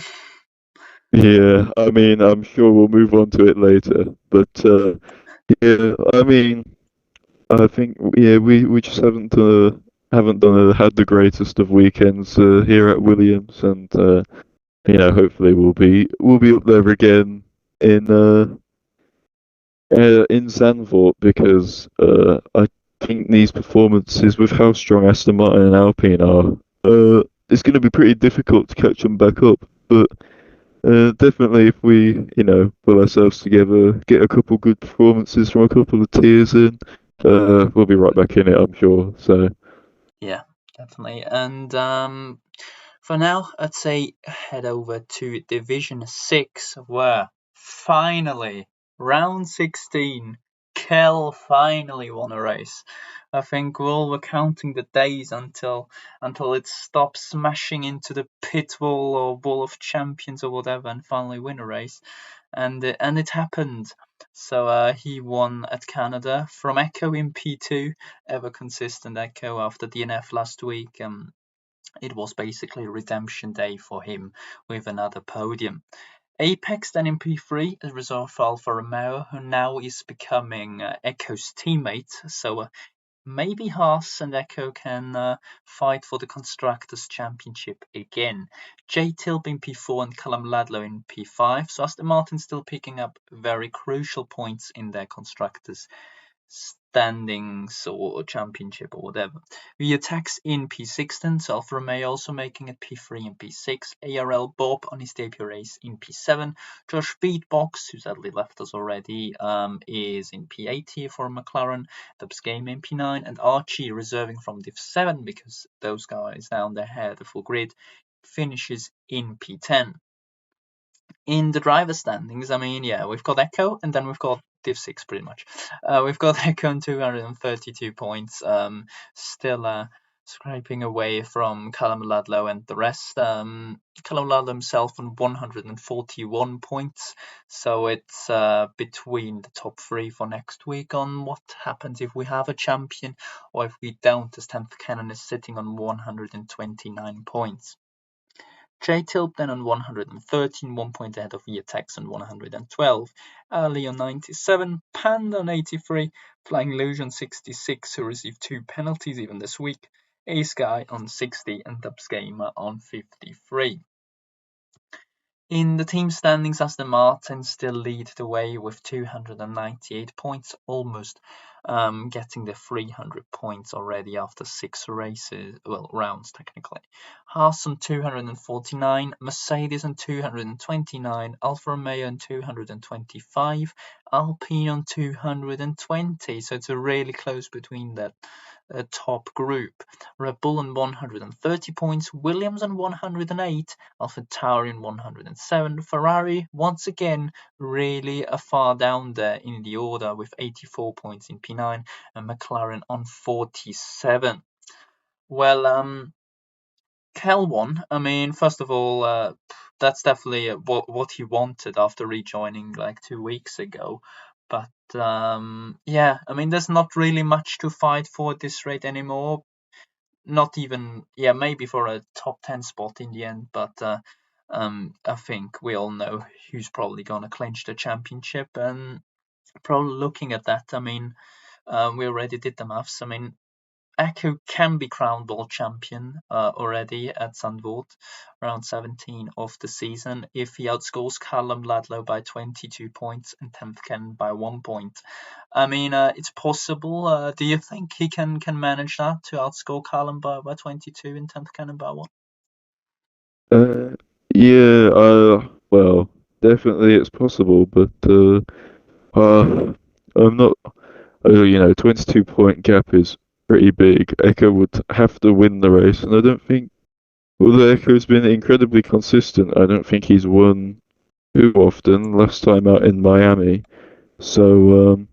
Yeah, I mean, I'm sure we'll move on to it later, but yeah, I mean, I think yeah, we just haven't done had the greatest of weekends here at Williams, and hopefully we'll be up there again in in Zandvoort because I think these performances with how strong Aston Martin and Alpine are, it's going to be pretty difficult to catch them back up, but. Definitely, if we, pull ourselves together, get a couple good performances from a couple of tiers in, we'll be right back in it, I'm sure. So, Yeah, definitely. And for now, I'd say head over to Division 6, where finally, round 16, Kel finally won a race. I think we all were counting the days until it stopped smashing into the pit wall or wall of champions or whatever and finally win a race. And it happened. So he won at Canada from Echo in P2, ever consistent Echo after DNF last week. It was basically redemption day for him with another podium. Apex then in P3 as result for Alfa Romeo, who now is becoming Echo's teammate. So maybe Haas and Echo can fight for the Constructors' Championship again. Jay Tilby in P4 and Callum Ladlow in P5. So Aston Martin still picking up very crucial points in their Constructors' standings or championship or whatever. The attacks in P6 then, Alfa Romeo also making it P3 and P6. ARL Bob on his debut race in P7. Josh Beatbox, who sadly left us already, is in P8 here for McLaren. Dubs Game in P9. And Archie reserving from Div 7 because those guys down there had the full grid, finishes in P10. In the driver standings, I mean, yeah, we've got Echo and then we've got Div 6 pretty much. We've got Echo on 232 points, still scraping away from Callum Ludlow and the rest. Callum Ludlow himself on 141 points, so it's between the top three for next week on what happens if we have a champion or if we don't, as 10th Cannon is sitting on 129 points. J-Tilp then on 113, 1 point ahead of VTX on 112, Ali on 97, Panda on 83, Flying Illusion 66, who received 2 penalties even this week, Ace Guy on 60, and Dubs Gamer on 53. In the team standings, Aston Martin still lead the way with 298 points, almost getting the 300 points already after 6 races, well, rounds technically. Haas on 249, Mercedes on 229, Alfa Romeo on 225, Alpine on 220, so it's a really close between that top group. Red Bull on 130 points, Williams on 108, AlphaTauri on 107, Ferrari once again really far down there in the order with 84 points in P9 and McLaren on 47. Well, Kel won. I mean, first of all, that's definitely what he wanted after rejoining like 2 weeks ago. But yeah, I mean, there's not really much to fight for at this rate anymore. Not even, yeah, maybe for a top 10 spot in the end, but I think we all know who's probably going to clinch the championship. And probably looking at that, I mean, we already did the maths. I mean, Echo can be crowned world champion already at Zandvoort, round 17 of the season, if he outscores Callum Ludlow by 22 points and 10th Ken by 1 point. I mean, it's possible. Do you think he can manage that to outscore Callum by 22 and 10th Ken by 1? Uh, yeah, well, definitely it's possible, but I'm not. 22-point gap is pretty big. Echo would have to win the race, and I don't think. Although Echo's been incredibly consistent, I don't think he's won too often. Last time out in Miami, so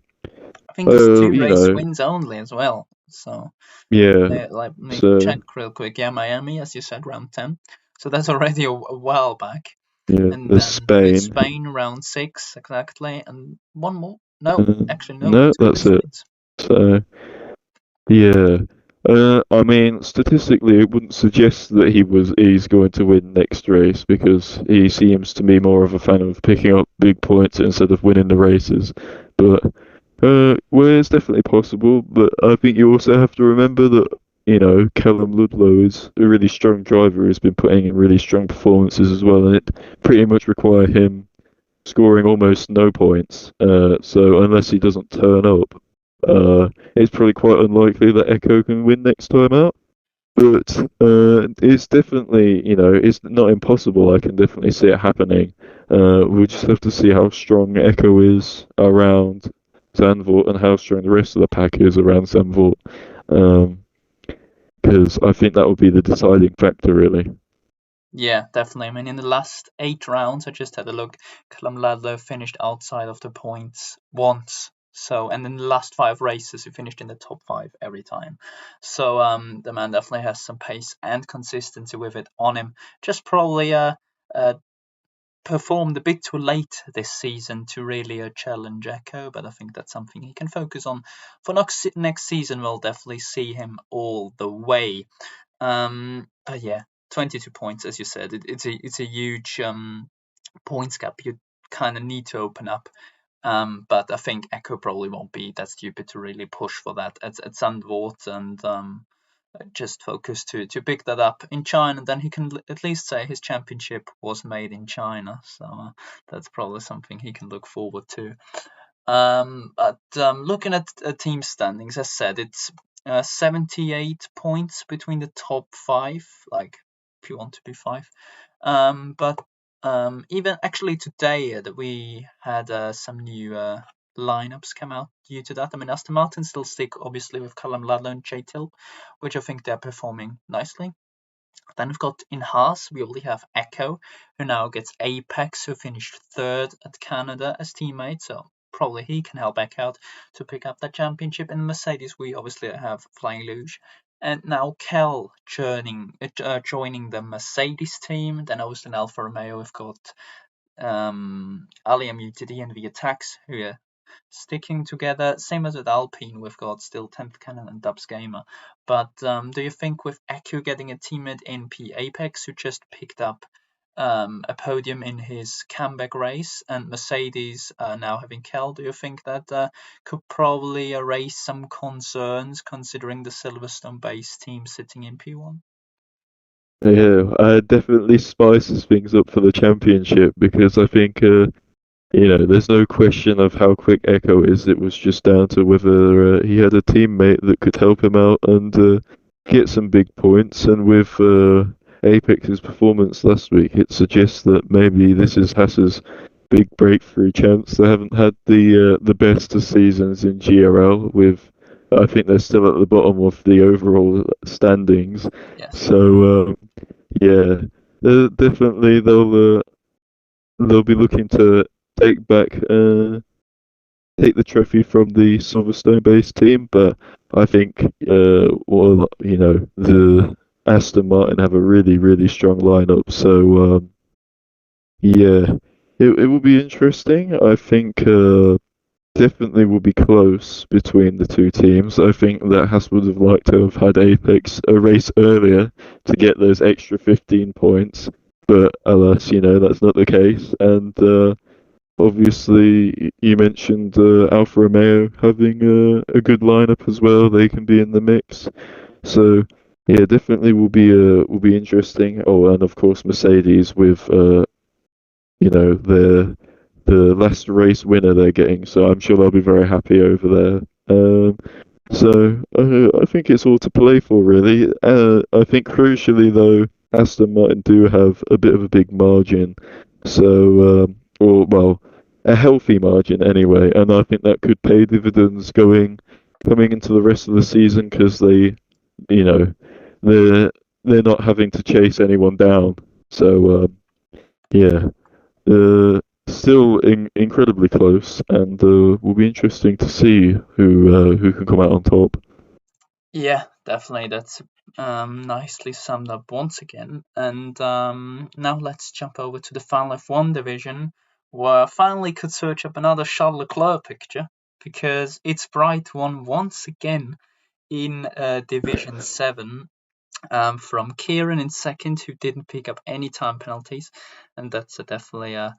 I think it's 2 you race know, wins only as well. So yeah, let me so check real quick. Yeah, Miami, as you said, round 10. So that's already a while back. yeah, And there's then it's Spain. Spain round 6 exactly, and one more. No, Uh, actually no, no, 2 that's race it. wins. So yeah. I mean, statistically, it wouldn't suggest that he's going to win next race because he seems to be more of a fan of picking up big points instead of winning the races. But well, it's definitely possible. But I think you also have to remember that Callum Ludlow is a really strong driver who's been putting in really strong performances as well, and it pretty much require him scoring almost no points. So unless he doesn't turn up, it's probably quite unlikely that Echo can win next time out. But it's definitely, it's not impossible. I can definitely see it happening. We'll just have to see how strong Echo is around Zandvoort and how strong the rest of the pack is around Zandvoort. Because I think that will be the deciding factor, really. Yeah, definitely. I mean, in the last 8 rounds, I just had a look. Callum Ludlow finished outside of the points once. So, and in the last 5 races, he finished in the top 5 every time. So, the man definitely has some pace and consistency with it on him. Just probably performed a bit too late this season to really challenge Echo, but I think that's something he can focus on for next season. We'll definitely see him all the way. But yeah, 22 points, as you said, it's a huge points gap you kind of need to open up. But I think Echo probably won't be that stupid to really push for that at Zandvoort and just focus to pick that up in China. Then he can at least say his championship was made in China. So that's probably something he can look forward to. But looking at team standings, as said, it's 78 points between the top 5, like if you want to be 5. But even actually today that we had some new lineups come out due to that. I mean, Aston Martin still stick obviously with Callum Ludlow and J Till, which I think they're performing nicely. Then we've got in Haas, we already have Echo, who now gets Apex, who finished third at Canada as teammate, so probably he can help back out to pick up that championship. In Mercedes, we obviously have Flying Luge. And now Kel joining the Mercedes team. Then obviously in Alfa Romeo, we've got Ali MUTD and the Attacks, who are sticking together. Same as with Alpine, we've got still 10th Canon and Dubs Gamer. But do you think with Eku getting a teammate in P Apex, who just picked up a podium in his comeback race, and Mercedes now having Kel, do you think that could probably erase some concerns considering the Silverstone-based team sitting in P1? Yeah, definitely spices things up for the championship because I think there's no question of how quick Echo is. It was just down to whether he had a teammate that could help him out and get some big points. And with Apex's performance last week, it suggests that maybe this is Haas's big breakthrough chance. They haven't had the best of seasons in GRL. I think they're still at the bottom of the overall standings. Yes. So yeah, definitely they'll be looking to take back take the trophy from the Silverstone based team, but I think the Aston Martin have a really strong lineup, so yeah, it will be interesting. I think definitely will be close between the two teams. I think that Haas would have liked to have had Apex a race earlier to get those extra 15 points, but alas, that's not the case. And obviously, you mentioned Alfa Romeo having a good lineup as well. They can be in the mix. So yeah, definitely will be interesting. Oh, and of course Mercedes with the last race winner they're getting. So I'm sure they'll be very happy over there. So I think it's all to play for, really. I think crucially though, Aston Martin do have a bit of a big margin, so or well, a healthy margin anyway, and I think that could pay dividends coming into the rest of the season because you know, they're they're not having to chase anyone down. So yeah, still incredibly close, and will be interesting to see who can come out on top. Yeah, definitely. That's nicely summed up once again. And now let's jump over to the Final F1 division, where I finally could search up another Charles Leclerc picture because it's Bright won once again in Division 7 from Kieran in second, who didn't pick up any time penalties, and that's definitely a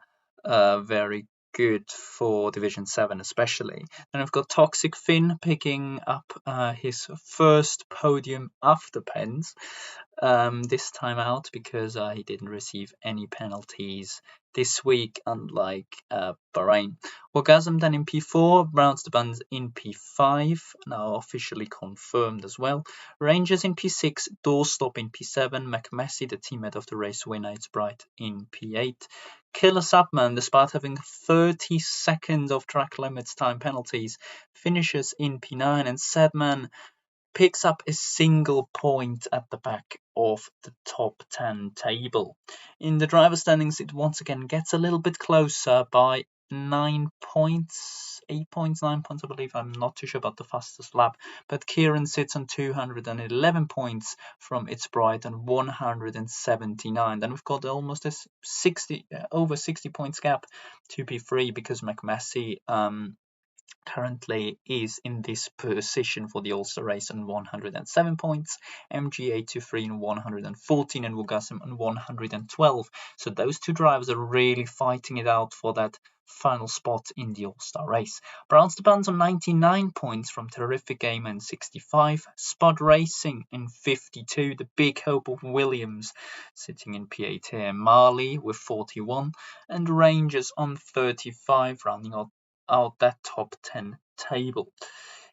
very good for Division 7 especially. Then we've got Toxic Finn picking up his first podium after pens this time out because he didn't receive any penalties this week, unlike Bahrain. Orgasm then in P4, Browns the Buns in P5, now officially confirmed as well. Rangers in P6, Doorstop in P7, McMassey, the teammate of the race winner, it's Bright in P8. Killer Subman, despite having 30 seconds of track limits time penalties, finishes in P9, and Sadman picks up a single point at the back of the top 10 table. In the driver standings, it once again gets a little bit closer by 9 points, 8 points, 9 points, I believe. I'm not too sure about the fastest lap, but Kieran sits on 211 points from its Bright and 179. Then we've got almost a 60 over 60 points gap to P3 because McMassey currently is in this position for the All-Star race on 107 points, MG823 on 114, and Wugassim on 112. So those two drivers are really fighting it out for that final spot in the All-Star race. Browns the Buns on 99 points from Terrific Game and 65. Spud Racing in 52. The big hope of Williams sitting in P8 here. Marley with 41. And Rangers on 35, rounding out that top 10 table.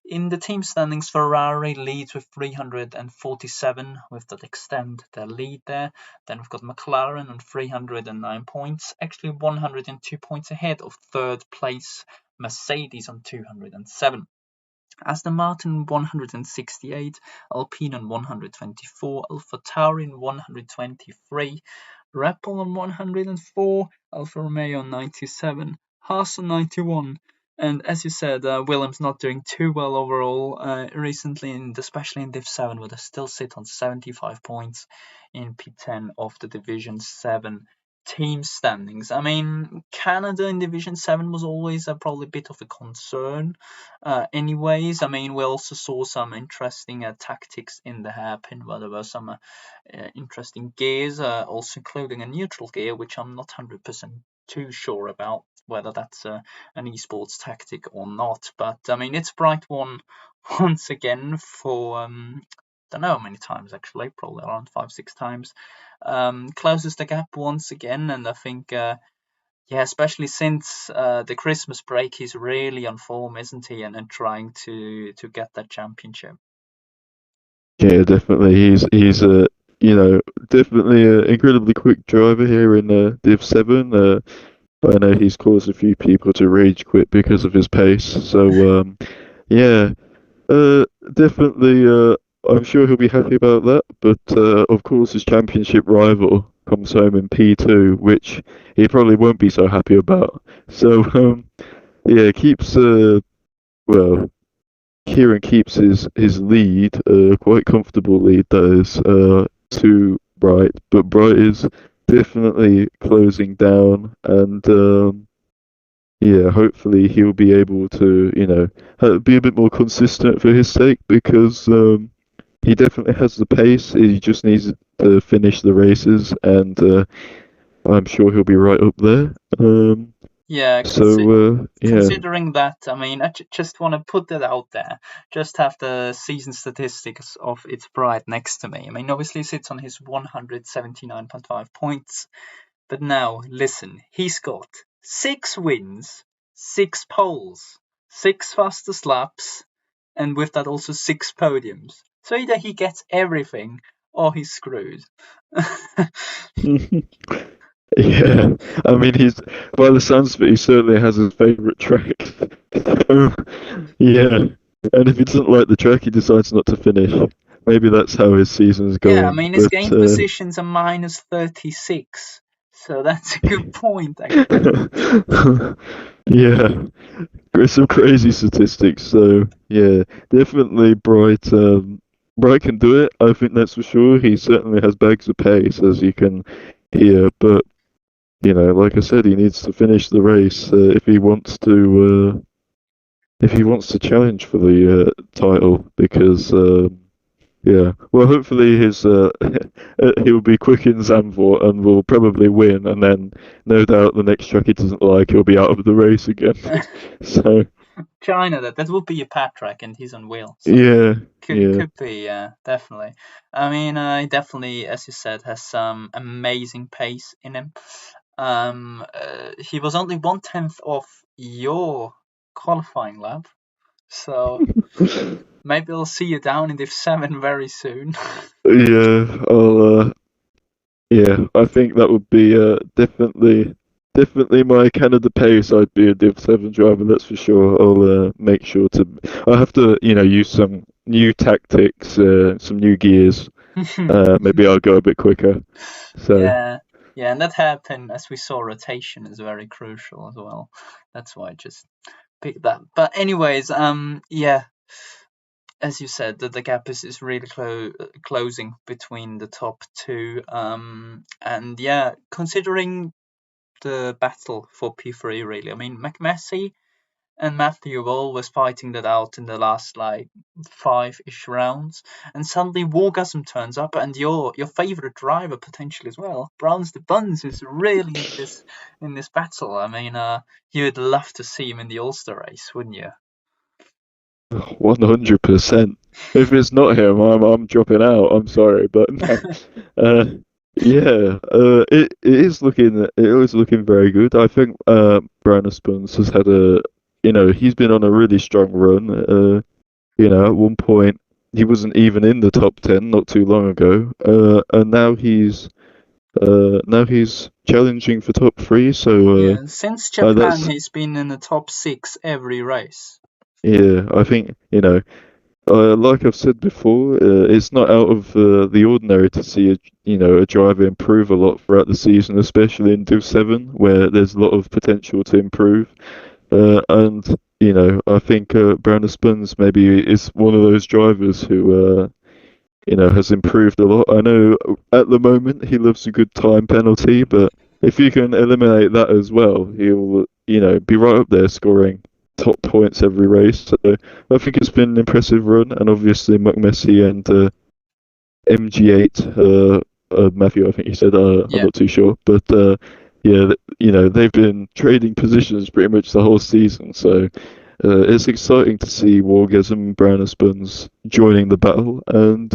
In the team standings, Ferrari leads with 347, with that extend their lead there. Then we've got McLaren on 309 points, actually 102 points ahead of third place Mercedes on 207. Aston Martin 168, Alpine on 124, AlphaTauri on 123, Red Bull on 104, Alfa Romeo on 97, Haas on 91. And as you said, Williams not doing too well overall recently, and especially in Div 7, where they still sit on 75 points in P10 of the Division 7 team standings. I mean, Canada in Division 7 was always probably a bit of a concern. Anyways, I mean, we also saw some interesting tactics in the hairpin, where there were some interesting gears, also including a neutral gear, which I'm not 100% too sure about whether that's an esports tactic or not. But I mean, it's bright one once again for don't know how many times actually, probably around 5-6 times. Closes the gap once again, and I think yeah, especially since the Christmas break, he's really on form, isn't he? And trying to get that championship. Yeah, definitely. He's a definitely an incredibly quick driver here in Div 7. I know he's caused a few people to rage quit because of his pace. So yeah, definitely. I'm sure he'll be happy about that. But of course, his championship rival comes home in P2, which he probably won't be so happy about. So yeah, keeps well, Kieran keeps his lead, quite comfortable lead that is, to Bright, but Bright is definitely closing down, and yeah, hopefully he'll be able to, be a bit more consistent for his sake because he definitely has the pace. He just needs to finish the races, and I'm sure he'll be right up there. Yeah, Yeah. considering that, I mean, I just want to put that out there. Just have the season statistics of its Pride next to me. I mean, obviously, he sits on his 179.5 points. But now, listen, he's got 6 wins, 6 poles, 6 fastest laps, and with that also 6 podiums. So either he gets everything or he's screwed. Yeah, I mean, by the sounds of it, he certainly has his favourite track. So, yeah, and if he doesn't like the track, he decides not to finish. Maybe that's how his season's Yeah, I going. mean, his But gain positions are minus 36. So that's a good point, actually. yeah, some crazy statistics. So yeah, definitely Bright. Bright can do it. I think that's for sure. He certainly has bags of pace, as you can hear. But like I said, he needs to finish the race if he wants to challenge for the title. Because yeah, well, hopefully he'll be quick in Zandvoort and will probably win, and then no doubt the next track he doesn't like, he'll be out of the race again. So China, that would be a pad track, and he's on wheel. So yeah, yeah. could be, definitely. I mean, he definitely, as you said, has some amazing pace in him. He was only 1/10 of your qualifying lap, so maybe I'll see you down in Div 7 very soon. Yeah, yeah, I think that would be definitely my Canada pace. I'd be a Div 7 driver, that's for sure. I'll make sure to. I have to, use some new tactics, some new gears. Maybe I'll go a bit quicker. So Yeah, yeah, and that happened as we saw. Rotation is very crucial as well. That's why I just picked that. But anyways, yeah, as you said, the gap is really closing between the top two. And yeah, considering the battle for P3, really, I mean, McMessy and Matthew were always fighting that out in the last like 5-ish rounds, and suddenly Wargasm turns up, and your favorite driver potentially as well, Browns the Buns, is really in this battle. I mean, you'd love to see him in the All-Star race, wouldn't you? 100%. If it's not him, I'm dropping out. I'm sorry, but no. Yeah, it is looking very good. I think Browner Spuns has had he's been on a really strong run. At one point he wasn't even in the top 10 not too long ago. And now he's challenging for top 3. So Yeah, since Japan, that's he's been in the top 6 every race. Yeah, I think, like I've said before, it's not out of the ordinary to see a driver improve a lot throughout the season, especially in Div 7, where there's a lot of potential to improve. And I think Brandon Spuns maybe is one of those drivers who has improved a lot. I know at the moment he loves a good time penalty, but if you can eliminate that as well, he'll, be right up there scoring top points every race. So I think it's been an impressive run, and obviously McMessy and MG8, Matthew, I think you said, I'm Yeah, not too sure, but yeah, they've been trading positions pretty much the whole season, so it's exciting to see Wargasm and Brown Spuns joining the battle, and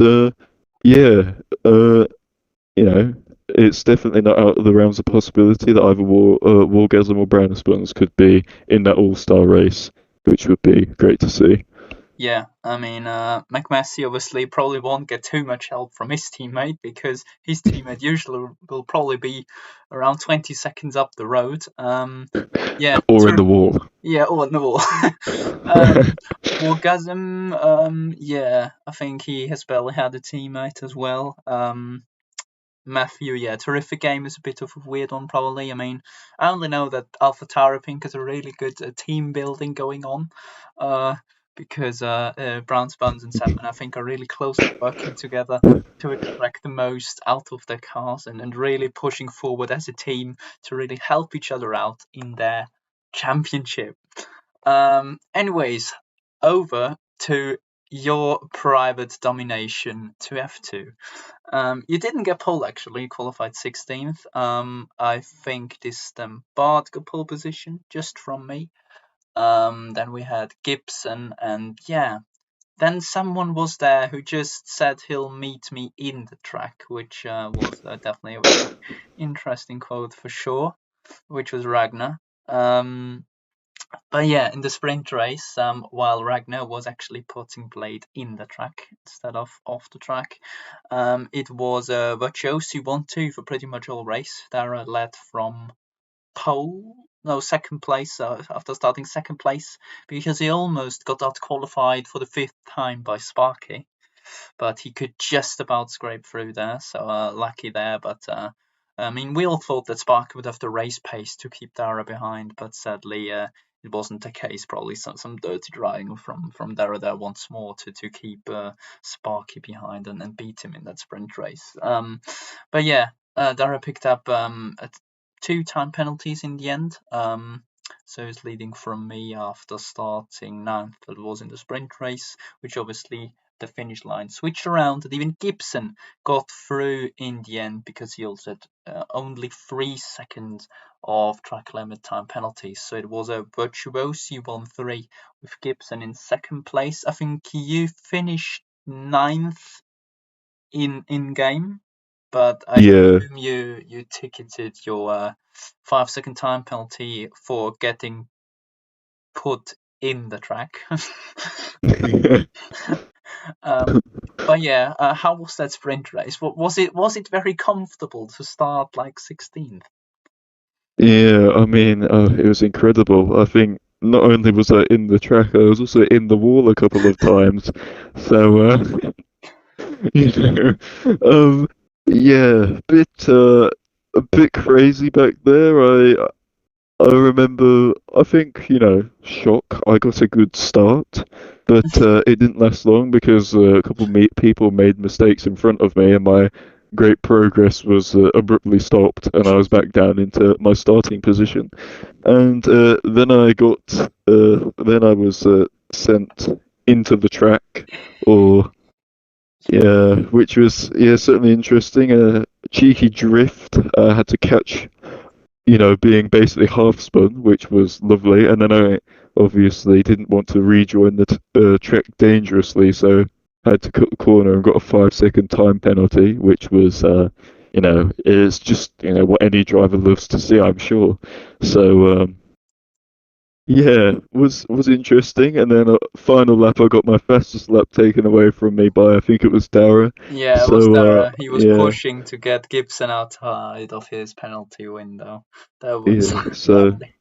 yeah, uh, it's definitely not out of the realms of possibility that either Wargasm or Brown Spuns could be in that all-star race, which would be great to see. yeah. I mean, McMassey obviously probably won't get too much help from his teammate because his teammate usually will probably be around 20 seconds up the road. Yeah, Or in the wall. yeah, or no. um, Wargasm, yeah, I think he has barely had a teammate as well. Matthew, yeah, terrific game is a bit of a weird one, probably. I mean, I only know that Alpha Tara Pink has a really good team building going on, uh, because Brown Spuns and Seven, I think, are really closely working together to extract the most out of their cars and really pushing forward as a team to really help each other out in their championship. Anyways, over to your private domination to F2. You didn't get pole actually, you qualified 16th. I think this then Bart got pole position just from me. Then we had Gibson, and yeah, then someone was there who just said he'll meet me in the track, which was definitely a very interesting quote for sure, which was Ragnar. But yeah, in the sprint race, while Ragnar was actually putting Blade in the track instead of off the track, it was Virtuosi 1-2 for pretty much all race. Dara led from pole, no, second place after starting second place because he almost got out qualified for the fifth time by Sparky, but he could just about scrape through there. So lucky there. But I mean, we all thought that Sparky would have the race pace to keep Dara behind, but sadly it wasn't the case. Probably some dirty driving from Dara there once more to keep Sparky behind and beat him in that sprint race. But yeah, Dara picked up two time penalties in the end. So he's leading from me after starting ninth. That was in the sprint race, which obviously the finish line switched around, and even Gibson got through in the end because he also had only 3 seconds of track limit time penalties. So it was a virtuosi 1-3 with Gibson in second place. I think you finished ninth in game, but I Yeah. assume you ticketed your 5 second time penalty for getting put in the track. um, but yeah, how was that sprint race? Was it very comfortable to start like 16th? Yeah, I mean, it was incredible. I think not only was I in the track, I was also in the wall a couple of times. So, you know, um, yeah, a bit crazy back there. I remember, I think, shock. I got a good start, but it didn't last long because a couple people made mistakes in front of me, and my great progress was abruptly stopped, and I was back down into my starting position. And then I was sent into the track, or yeah, which was certainly interesting. A cheeky drift. I had to catch being basically half spun, which was lovely. And then I obviously didn't want to rejoin the trek dangerously, so I had to cut the corner and got a 5 second time penalty, which was, is just what any driver loves to see, I'm sure. So yeah, was interesting. And then final lap, I got my fastest lap taken away from me by I think it was Dara. Yeah, it was So there. He was yeah, pushing to get Gibson outside of his penalty window. That was yeah. So lovely.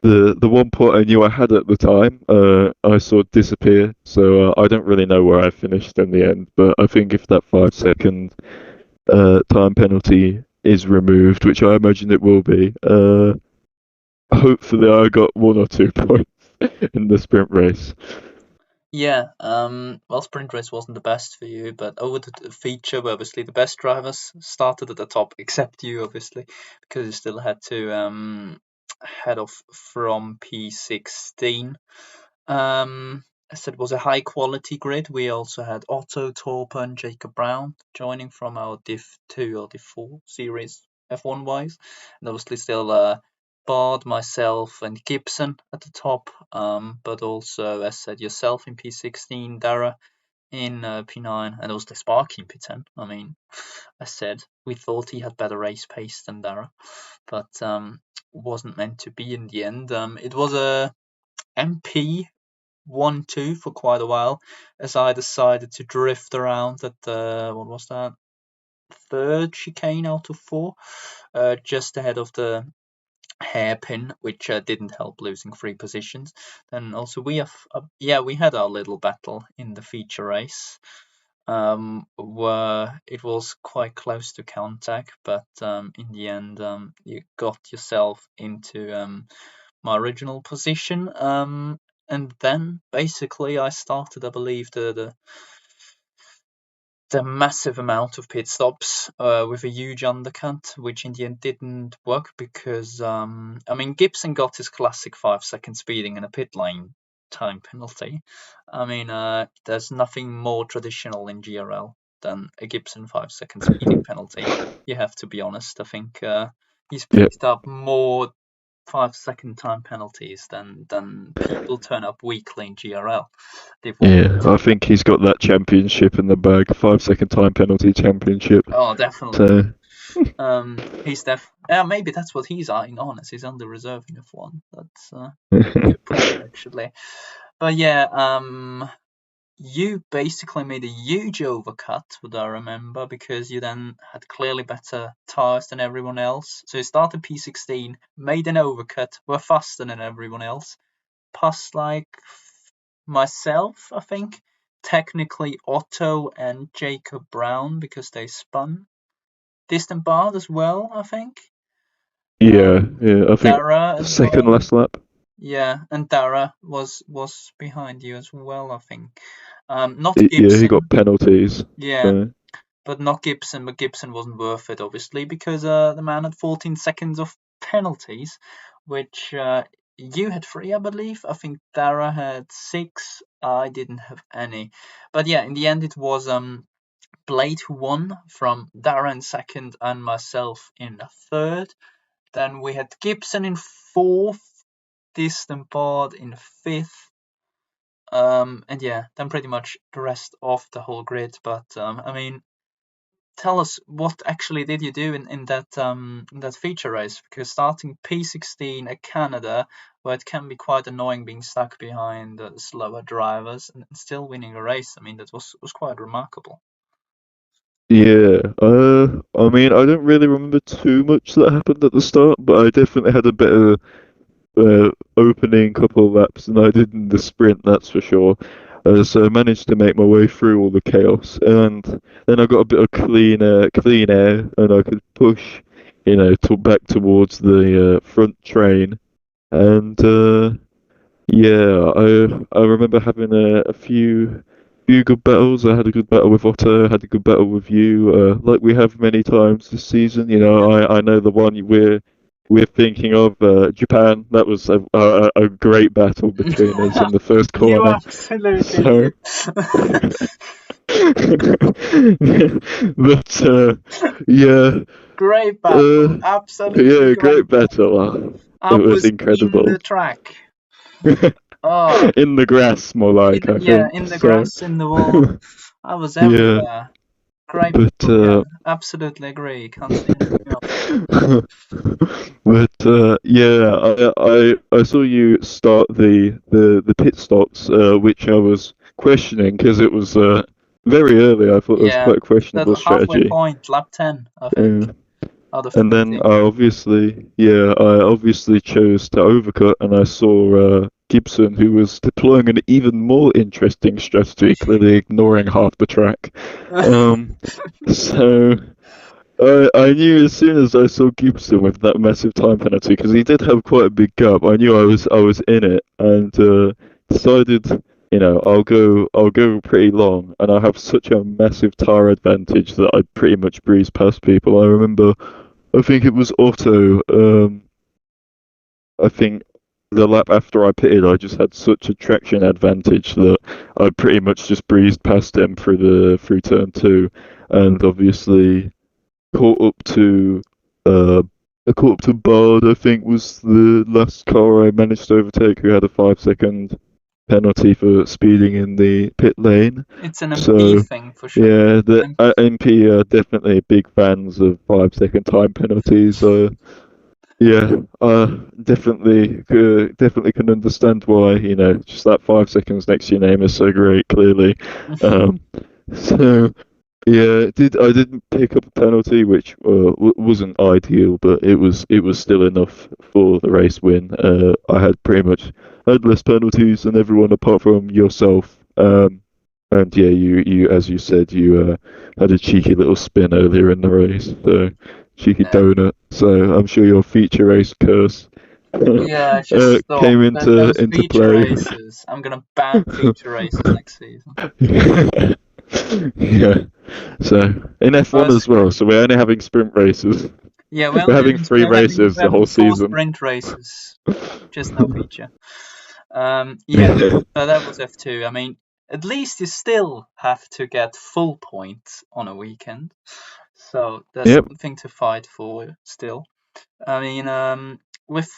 the one point I knew I had at the time, I saw disappear. So I don't really know where I finished in the end. But I think if that 5 second time penalty is removed, which I imagine it will be, hopefully I got 1 or 2 points in the sprint race. Yeah, well, sprint race wasn't the best for you, but over the feature, obviously the best drivers started at the top, except you, obviously, because you still had to head off from P16. I said it was a high quality grid. We also had Otto, Torpe, and Jacob Brown joining from our Div 2 or Div 4 series F1 wise, and obviously still Bard, myself, and Gibson at the top, but also, as said, yourself in P16, Dara in P9, and also Sparky in P10. I mean, I said we thought he had better race pace than Dara, but wasn't meant to be in the end. It was a MP 1-2 for quite a while, as I decided to drift around at the, what was that, third chicane out of four, just ahead of the hairpin, which didn't help losing 3 positions. Then also we had our little battle in the feature race, where it was quite close to contact, but in the end you got yourself into my original position, and then basically I started, I believe, the massive amount of pit stops with a huge undercut, which in the end didn't work because I mean, Gibson got his classic 5 second speeding and a pit lane time penalty. I mean, there's nothing more traditional in GRL than a Gibson 5 second speeding penalty. You have to be honest. I think he's Yep. picked up more 5 second time penalties than people turn up weekly in GRL. Yeah, I think he's got that championship in the bag, 5 second time penalty championship. Oh, definitely. So He's maybe that's what he's eyeing on, as he's under reserve in F1. That's a good point, actually. But yeah, you basically made a huge overcut, what I remember, because you then had clearly better tires than everyone else. So you started P16, made an overcut, were faster than everyone else, past like myself, I think. Technically Otto and Jacob Brown because they spun. Distant Bard as well, I think. yeah, I think Dara as second well. last lap. Yeah, and Dara was behind you as well, I think. Not Yeah, he got Gibson. penalties. Yeah, So but not Gibson. But Gibson wasn't worth it, obviously, because the man had 14 seconds of penalties, which you had 3, I believe. I think Dara had 6. I didn't have any. But yeah, in the end, it was Blade who won from Dara in second and myself in third. Then we had Gibson in fourth, Distant Bard in fifth, and yeah, then pretty much the rest of the whole grid. But I mean, tell us what actually did you do in that feature race? Because starting P16 at Canada, where it can be quite annoying being stuck behind slower drivers and still winning a race. I mean, that was quite remarkable. yeah, I mean, I don't really remember too much that happened at the start, but I definitely had a better opening couple of laps than I did in the sprint, that's for sure. So I managed to make my way through all the chaos, and then I got a bit of clean air, and I could push, back towards the front train, and yeah, I remember having a few good battles. I had a good battle with Otto, had a good battle with you, like we have many times this season. I know the one we're thinking of, Japan. That was a great battle between us in the first You corner. absolutely So, did. but yeah, Great battle, uh, absolutely yeah, great great battle. battle. I It was was in the incredible. track. Oh, In the grass, more like, I yeah, think. in the So, grass, in the wall. I was yeah, everywhere. Great but battle, yeah. Absolutely agree. Can't say anything else. but yeah, I saw you start the pit stops, which I was questioning because it was very early. I thought it was Yeah, quite a that questionable halfway strategy. point, lap 10, I think. Yeah. out of And then 30. I obviously chose to overcut, and I saw Gibson, who was deploying an even more interesting strategy, clearly ignoring half the track. Um, so I knew as soon as I saw Gibson with that massive time penalty, because he did have quite a big gap. I knew I was in it, and decided, I'll go pretty long, and I have such a massive tire advantage that I'd pretty much breeze past people. I think it was Otto. I think the lap after I pitted, I just had such a traction advantage that I pretty much just breezed past him through turn two, and obviously caught up to uh I caught up to Bard. I think was the last car I managed to overtake, who had a 5 second penalty for speeding in the pit lane. It's an MP So thing for sure. yeah, the MP. MP are definitely big fans of 5 second time penalties. Yeah, definitely can understand why, just that 5 seconds next to your name is so great, clearly. Um, so yeah, I didn't pick up a penalty, which wasn't ideal, but it was still enough for the race win. I had less penalties than everyone apart from yourself. And yeah, you as you said, you had a cheeky little spin earlier in the race, so cheeky Yeah. donut. So I'm sure your feature race curse Yeah, just stop. came That into those into feature play. races. I'm gonna ban feature races next season. Yeah. So in F1 as well. Personally. So we're only having sprint races. Yeah, We're well, having three races we're the having whole four season. sprint races, just no feature. Yeah, so that was F2. I mean, at least you still have to get full points on a weekend, so there's Yep. something to fight for still. I mean, with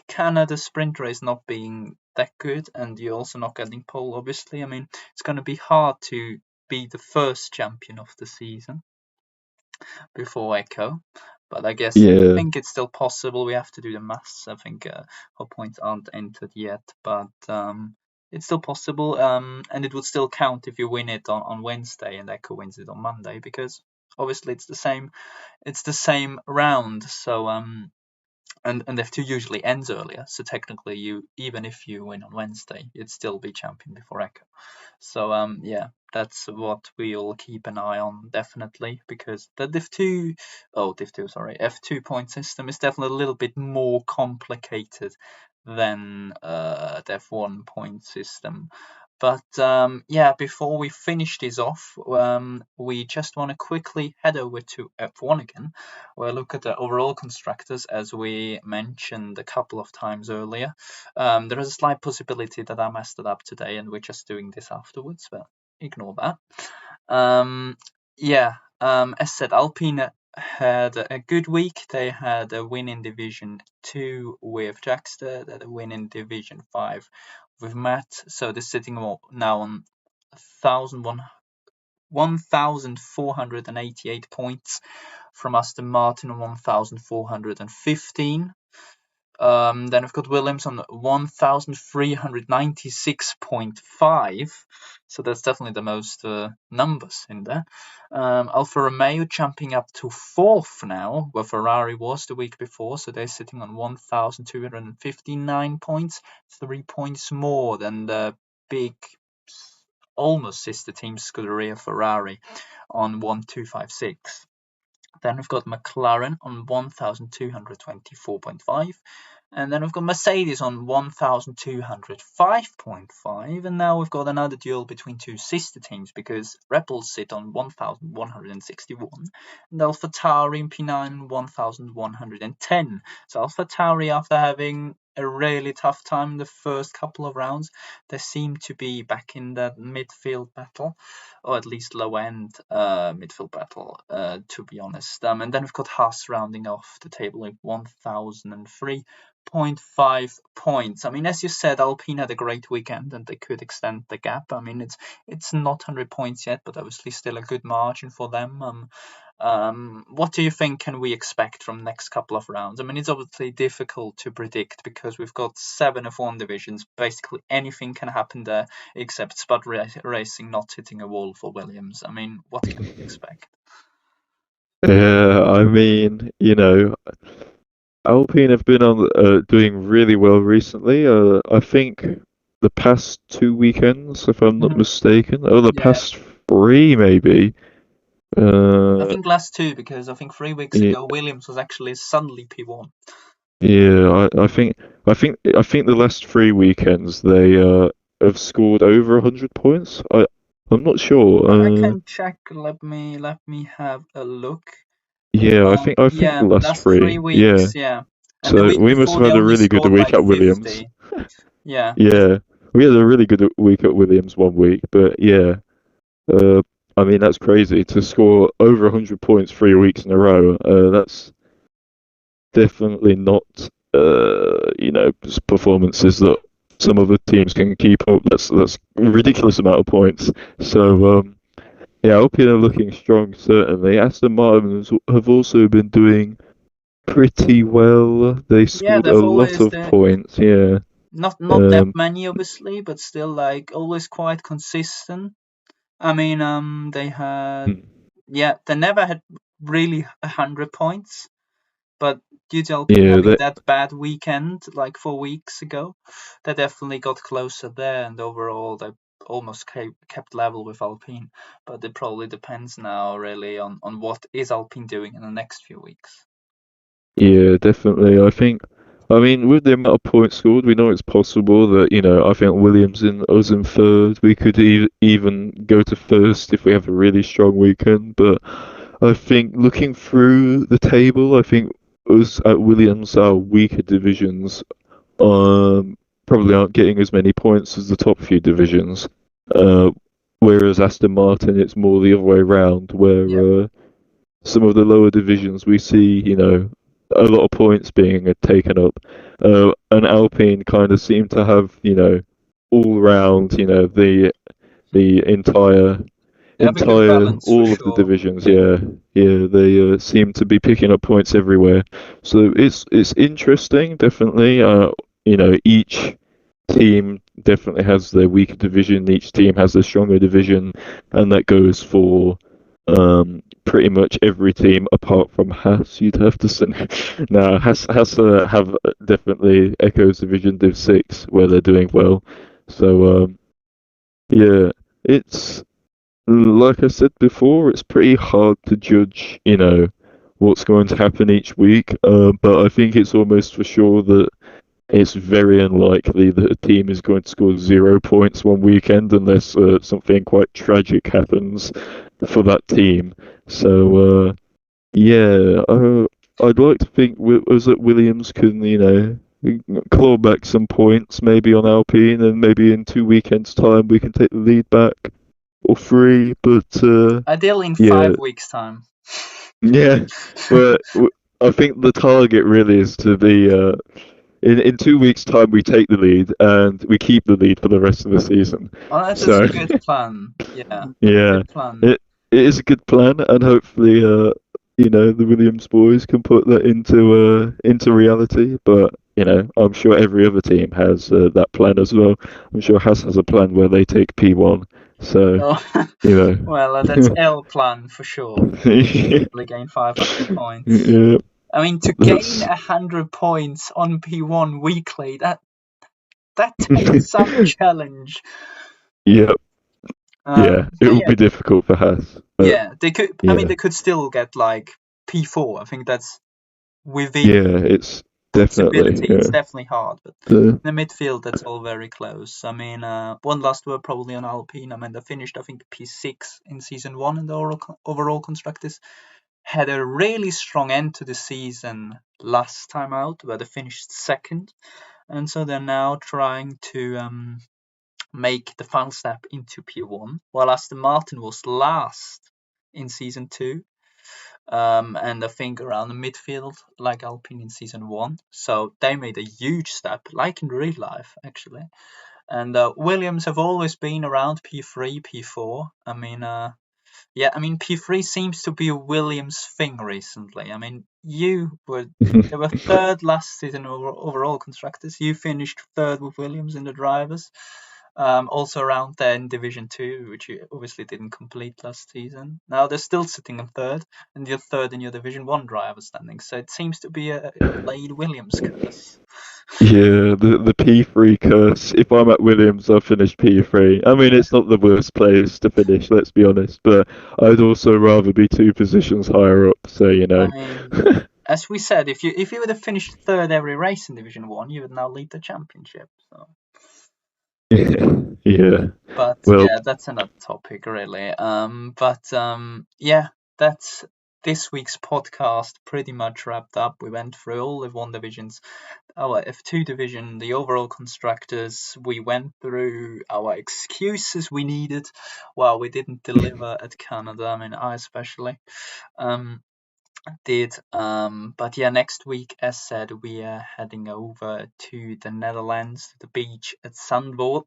Canada sprint race not being that good, and you're also not getting pole, obviously, I mean, it's going to be hard to be the first champion of the season before Echo. But I Yeah. think it's still possible. We have to do the maths. I think our points aren't entered yet, but it's still possible. And it would still count if you win it on Wednesday and Echo wins it on Monday, because obviously it's the same round. So and F2 usually ends earlier. So technically, you even if you win on Wednesday, you'd still be champion before Echo. So yeah, that's what we'll keep an eye on definitely, because the Div 2, sorry, F2 point system is definitely a little bit more complicated than the F1 point system. But yeah, before we finish this off, we just want to quickly head over to F1 again, where look at the overall constructors, as we mentioned a couple of times earlier. There is a slight possibility that I messed it up today, and we're just doing this afterwards, but ignore that. Yeah, as said, Alpine had a good week. They had a win in Division 2 with Jackster, they had a win in Division 5 with Matt. So they're sitting now on 1,488 points from Aston Martin on 1,415. Then we've got Williams on 1,396.5. So that's definitely the most numbers in there. Alfa Romeo jumping up to fourth now, where Ferrari was the week before. So they're sitting on 1,259 points, 3 points more than the big, almost sister team Scuderia Ferrari on 1,256. Then we've got McLaren on 1,224.5. And then we've got Mercedes on 1,205.5. And now we've got another duel between two sister teams, because Red Bull sit on 1,161 and AlphaTauri and P9 on 1,110. So AlphaTauri, after having a really tough time in the first couple of rounds, they seem to be back in that midfield battle, or at least low end midfield battle, to be honest. And then we've got Haas rounding off the table with 1,003.5 points. I mean, as you said, Alpine had a great weekend and they could extend the gap. I mean, it's not 100 points yet, but obviously still a good margin for them. What do you think can we expect from next couple of rounds? I mean, it's obviously difficult to predict because we've got 7 F1 divisions. Basically, anything can happen there except spud racing not hitting a wall for Williams. I mean, what can we expect? Yeah, I mean, Alpine have been on doing really well recently. I think the past 2 weekends, if I'm not Hmm. mistaken, or the Yeah, past three maybe. I Uh, think last two, because I think 3 weeks yeah, ago Williams was actually suddenly P1. yeah. I think the last 3 weekends they have scored over 100 points. I'm not sure. I can check. Let me have a look. Yeah, I think Yeah, the last last three three. Yeah. weeks. Yeah, and the So week we must before have they had a only really good scored week like at Williams. 50. Yeah, Yeah, we had a really good week at Williams one week, but yeah, uh, I mean that's crazy to score over 100 points 3 weeks in a row. That's definitely not, performances that some other teams can keep up. That's a ridiculous amount of points. So yeah, Alpine are looking strong certainly. Aston Martin have also been doing pretty well. They yeah. scored a They've lot always of points. Yeah. not that Um. many obviously, but still like always quite consistent. I mean, they had Hmm. yeah, they never had really 100 points, but due to Alpine Yeah. having They. that bad weekend like 4 weeks ago, they definitely got closer there, and overall they almost kept level with Alpine. But it probably depends now really on what is Alpine doing in the next few weeks. Yeah. Definitely. I mean, with the amount of points scored, we know it's possible that I think Williams in us in third. We could even go to first if we have a really strong weekend. But I think looking through the table, I think us at Williams, our weaker divisions, probably aren't getting as many points as the top few divisions. Uh, whereas Aston Martin, it's more the other way around, Yeah, where some of the lower divisions we see, a lot of points being taken up. And Alpine kind of seem to have, all round, the they have a good balance for all of the sure. divisions. Yeah, yeah, they seem to be picking up points everywhere. So it's interesting, definitely. Each team definitely has their weaker division. Each team has their stronger division, and that goes for pretty much every team apart from Haas. You'd have to say. Now Haas have definitely Echo's division Div 6 where they're doing well. So yeah, it's like I said before, it's pretty hard to judge, what's going to happen each week. But I think it's almost for sure that it's very unlikely that a team is going to score 0 points one weekend unless something quite tragic happens for that team. So yeah, I'd like to think was that Williams can, claw back some points maybe on Alpine, and maybe in 2 weekends' time we can take the lead back or three. But Ideally in yeah, 5 weeks' time. yeah, but I think the target really is to be in 2 weeks' time we take the lead and we keep the lead for the rest of the season. Oh, that is So a good plan. Yeah, yeah, good plan. it is a good plan, and hopefully the Williams boys can put that into reality. But I'm sure every other team has that plan as well. I'm sure Haas has a plan where they take P1. So Oh, you know. well, that's L plan for sure. Yeah, They gain 500 points. yeah, I mean, to gain that's 100 points on P1 weekly, that takes some challenge. yeah, yeah. It So will yeah, be difficult for Haas, but yeah, they could. I mean, yeah, they could still get like P4. I think that's within yeah. It's definitely possibility. It's yeah. definitely hard, but The, in the midfield, that's all very close. I mean, one last word probably on Alpine. I mean, they finished, I think, P6 in season one in the overall constructors. Had a really strong end to the season last time out, where they finished second, and so they're now trying to make the final step into P1, while Aston Martin was last in season two. And I think around the midfield, like Alpine in season one. So they made a huge step, like in real life, actually. And Williams have always been around P3, P4. I mean, yeah, I mean P3 seems to be a Williams thing recently. I mean, they were third last season overall constructors. You finished third with Williams in the drivers. Also around there in Division 2, which you obviously didn't complete last season. Now they're still sitting in third, and you're third in your Division 1 driver standing. So it seems to be a Blade Williams curse. Yeah, the P3 curse. If I'm at Williams, I'll finish P3. I mean, it's not the worst place to finish, let's be honest, but I'd also rather be 2 positions higher up, so you I know. mean, as we said, if you would have finished third every race in Division 1, you would now lead the championship. So. Yeah. But Well, yeah, that's another topic, really. Yeah, that's this week's podcast pretty much wrapped up. We went through all the one divisions, our F2 division, the overall constructors. We went through our excuses we needed while we didn't deliver at Canada. I mean, I especially. Um, did. But yeah, next week, as said, we are heading over to the Netherlands, to the beach at Zandvoort,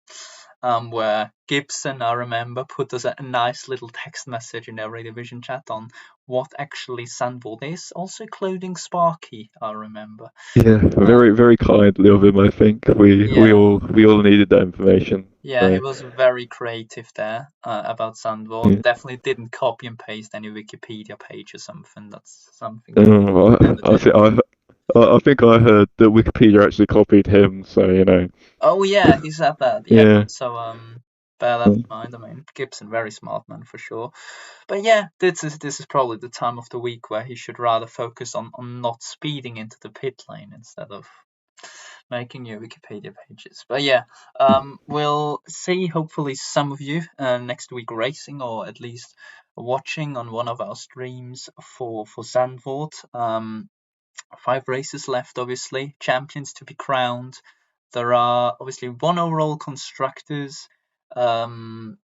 where Gibson, I remember, put us a nice little text message in every division chat on what actually Zandvoort is. Also including Sparky, I remember. yeah, Um, very, very kindly of him, I think. yeah, We all needed that information. yeah, he So, was very creative there about Zandvoort. yeah. Definitely didn't copy and paste any Wikipedia page or something. That's something he Oh, never did. I think I heard that Wikipedia actually copied him, so you know. Oh yeah, he said that. Yeah. Yeah. So bear that in mind. I mean, Gibson, very smart man for sure. But yeah, this is probably the time of the week where he should rather focus on not speeding into the pit lane instead of making new Wikipedia pages. But yeah, we'll see hopefully some of you next week racing, or at least watching on one of our streams for Zandvoort. 5 races left, obviously. Champions to be crowned. There are obviously 1 overall constructors, um,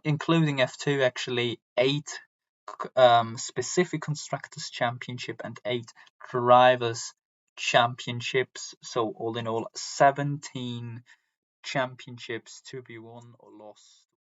including F2, actually 8 specific constructors championship and 8 drivers championships. So all in all, 17 championships to be won or lost.